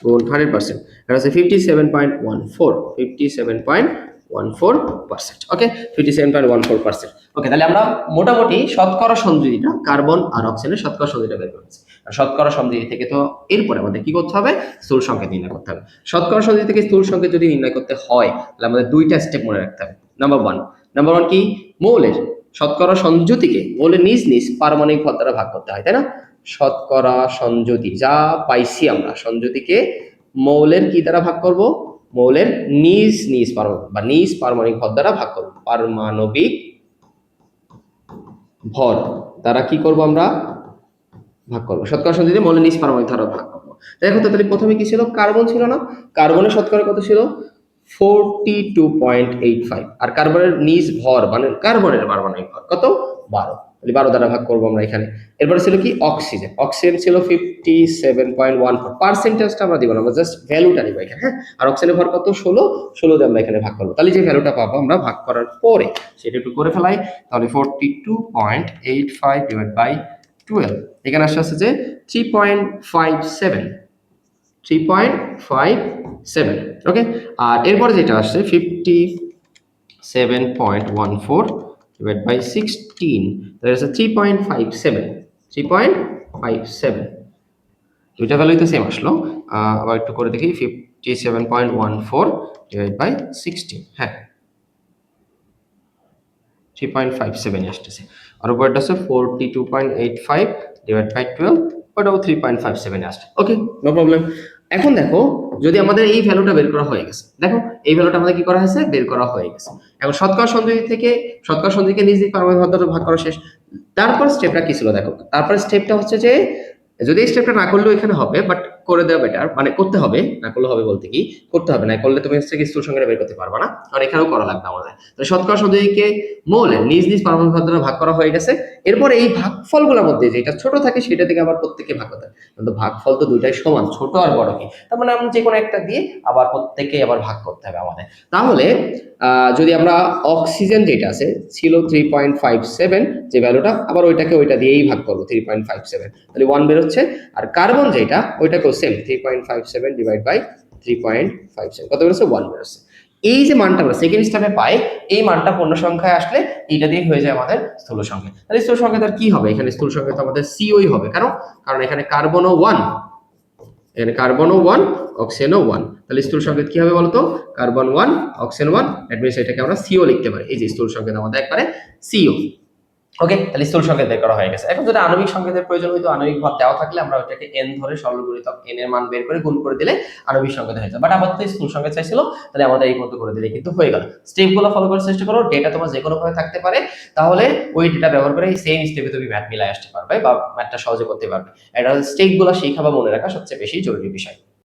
গুণ 100%, এটা হচ্ছে 57.14, 57.14%। ওকে, 57.14%। ওকে, তাহলে আমরা মোটামুটি শতকরা সঞ্জুতিটা কার্বন আর অক্সিজেনের শতকরা সঞ্জুতিটা বের করেছি। আর শতকরা সঞ্জুতি থেকে তো এরপরে আমাদের কি করতে হবে? স্থূল সংকেত নির্ণয় করতে হবে। শতকরা সঞ্জুতি থেকে স্থূল সংকেত যদি নির্ণয় করতে হয়, তাহলে আমাদের দুইটা স্টেপ মনে রাখতে হবে। নাম্বার ওয়ান কি? মৌলের শতকরা সংযুতিকে মৌলের নিজ নিজ পারমাণবিক ভর দ্বারা ভাগ করতে হয়, তাই না? শতকরা সংযুতি যা পাইছি আমরা, সংযুতিকে মৌলের কি দ্বারা ভাগ করব? মৌলের নিজ নিজ পারমাণবিক বা নিজ পারমাণবিক ভর দ্বারা ভাগ করব। পারমাণবিক ভর দ্বারা কি করব আমরা? ভাগ করব। শতকরা সঞ্জুতি মৌলের নিজ পারমাণবিক দ্বারা ভাগ করব। দেখো তো, তাহলে প্রথমে কি ছিল? কার্বন ছিল না? কার্বনের শতকরা কত ছিল? 42.85। আর কার্বনের নিজ ভর মানে কার্বনের পারমাণবিক ভর কত? 12। তাহলে 12 দ্বারা ভাগ করবো আমরা এখানে। এরপরে ছিল কি? অক্সিজেন। অক্সিজেন ছিল 57.14। পার্সেন্টেজটা আমরা দিব না, আমরা জাস্ট ভ্যালুটা নিব এখানে। হ্যাঁ, আর অক্সিজেনের ভর কত? 16। 16 দিয়ে আমরা এখানে ভাগ করবো। তাহলে যে ভ্যালুটা পাবো আমরা ভাগ করার পরে সেটা একটু করে ফেলাই। তাহলে 42.85 ডিভাইড বাই 12, এখানে আসছে যে 3.57, 3.57। ওকে, আর এরপরে যেটা আসছে 57.14 ডিভাইড বাই 16, তাহলে আছে 3.57, 3.57। দুইটা ভ্যালুই তো সেম আসলো। আবার একটু করে দেখি, 57.14 ডিভাইড বাই 16, হ্যাঁ 3.57 আসতেছে। আর উপরটা আছে 42.85 ডিভাইড বাই 12, ওটাও 3.57 আসছে। ওকে, নো প্রবলেম। এখন দেখো, যদি আমাদের এই ভ্যালুটা বের করা হয়ে গেছে, দেখো এই ভ্যালুটা আমাদের কি করা হয়েছে? বের করা হয়ে গেছে। এখন শতকরা সন্ধি থেকে শতকরা সন্ধিকে নিজ নিজ পারমাণবিক ভর দ্বারা ভাগ করা শেষ। তারপর স্টেপটা কি ছিল দেখো? তারপর স্টেপটা হচ্ছে যে, যদি এই স্টেপটা না করলেও এখানে হবে, বাট করে দেওয়া বেটার, মানে করতে হবে, না করলে হবে বলতে কি করতে হবে না, করলে তুমি হচ্ছে কি স্থূল সংখ্যা বের করতে পারবে না, কারণ এখানেও করা লাগবে আমাদের। তো শতকরা সন্ধিকে মৌলের নিজ নিজ পারমাণবিক ভর দ্বারা ভাগ করা হয়ে গেছে। এরপর এই ভাগফলগুলোর মধ্যে যেটা ছোট থাকে সেটা থেকে আবার প্রত্যেককে ভাগ করতে হয়। কিন্তু ভাগফল তো দুইটাই সমান, ছোট আর বড় কি, তার মানে আমরা যে কোনো একটা দিয়ে আবার প্রত্যেককে আবার ভাগ করতে হবে আমাদের। তাহলে যদি আমরা অক্সিজেন যেটা আছে ছিল 3.57, যে ভ্যালুটা, আবার ওইটা দিয়েই ভাগ করবো 3.57, তাহলে 1 বেরোচ্ছে। আর কার্বন যেটা, ওইটাকেও সেম 3.57 ডিভাইড বাই 3.57, কত বেরোচ্ছে? 1 বেরোচ্ছে। এই যে মানটা আমরা সেকেন্ড স্টেপে পাই, এই মানটা পূর্ণ সংখ্যায় আসলে এইটা দিয়ে হয়ে যায় আমাদের স্থূল সংখ্যা। তাহলে স্থূল সংখ্যা তার কি হবে? এখানে স্থূল সংখ্যা তো আমাদের সিওই হবে, কারণ এখানে কার্বনও 1, এখানে কার্বনও 1 অক্সিজেনও 1, তাহলে স্থূল সংকেত কি হবে বলতো? কার্বন 1 অক্সিজেন 1, দ্যাট মিন্স এটাকে আমরা CO লিখতে পারি। এই যে স্থূল সংকেত আমাদের একবারে CO। ওকে, তাহলে স্থূল সংকেত বের করা হয়ে গেছে। এখন যদি আণবিক সংকেতের প্রয়োজন হইতো, আণবিক ভর দেওয়া থাকলে আমরা ওটাকে n ধরে সরল গুণিতক n এর মান বের করে গুণ করে দিলে আণবিক সংকেত হয়ে যায়। বাট আপাতত স্থূল সংকেত চাইছিল, তাহলে আমাদের এই মতো করে দিলে কিন্তু হয়ে গেল। স্টেপগুলো ফলো করার চেষ্টা করো, ডেটা তোমার যে কোনো ভাবে থাকতে পারে, তাহলে ওই ডেটা ব্যবহার করে সেম স্টেপে তুমি ম্যাথ মিলাই আসতে পারবে বা ম্যাথটা সহজে করতে পারবে। এটা স্টেপগুলো শিখা বা মনে রাখা সবচেয়ে বেশি জরুরি বিষয়।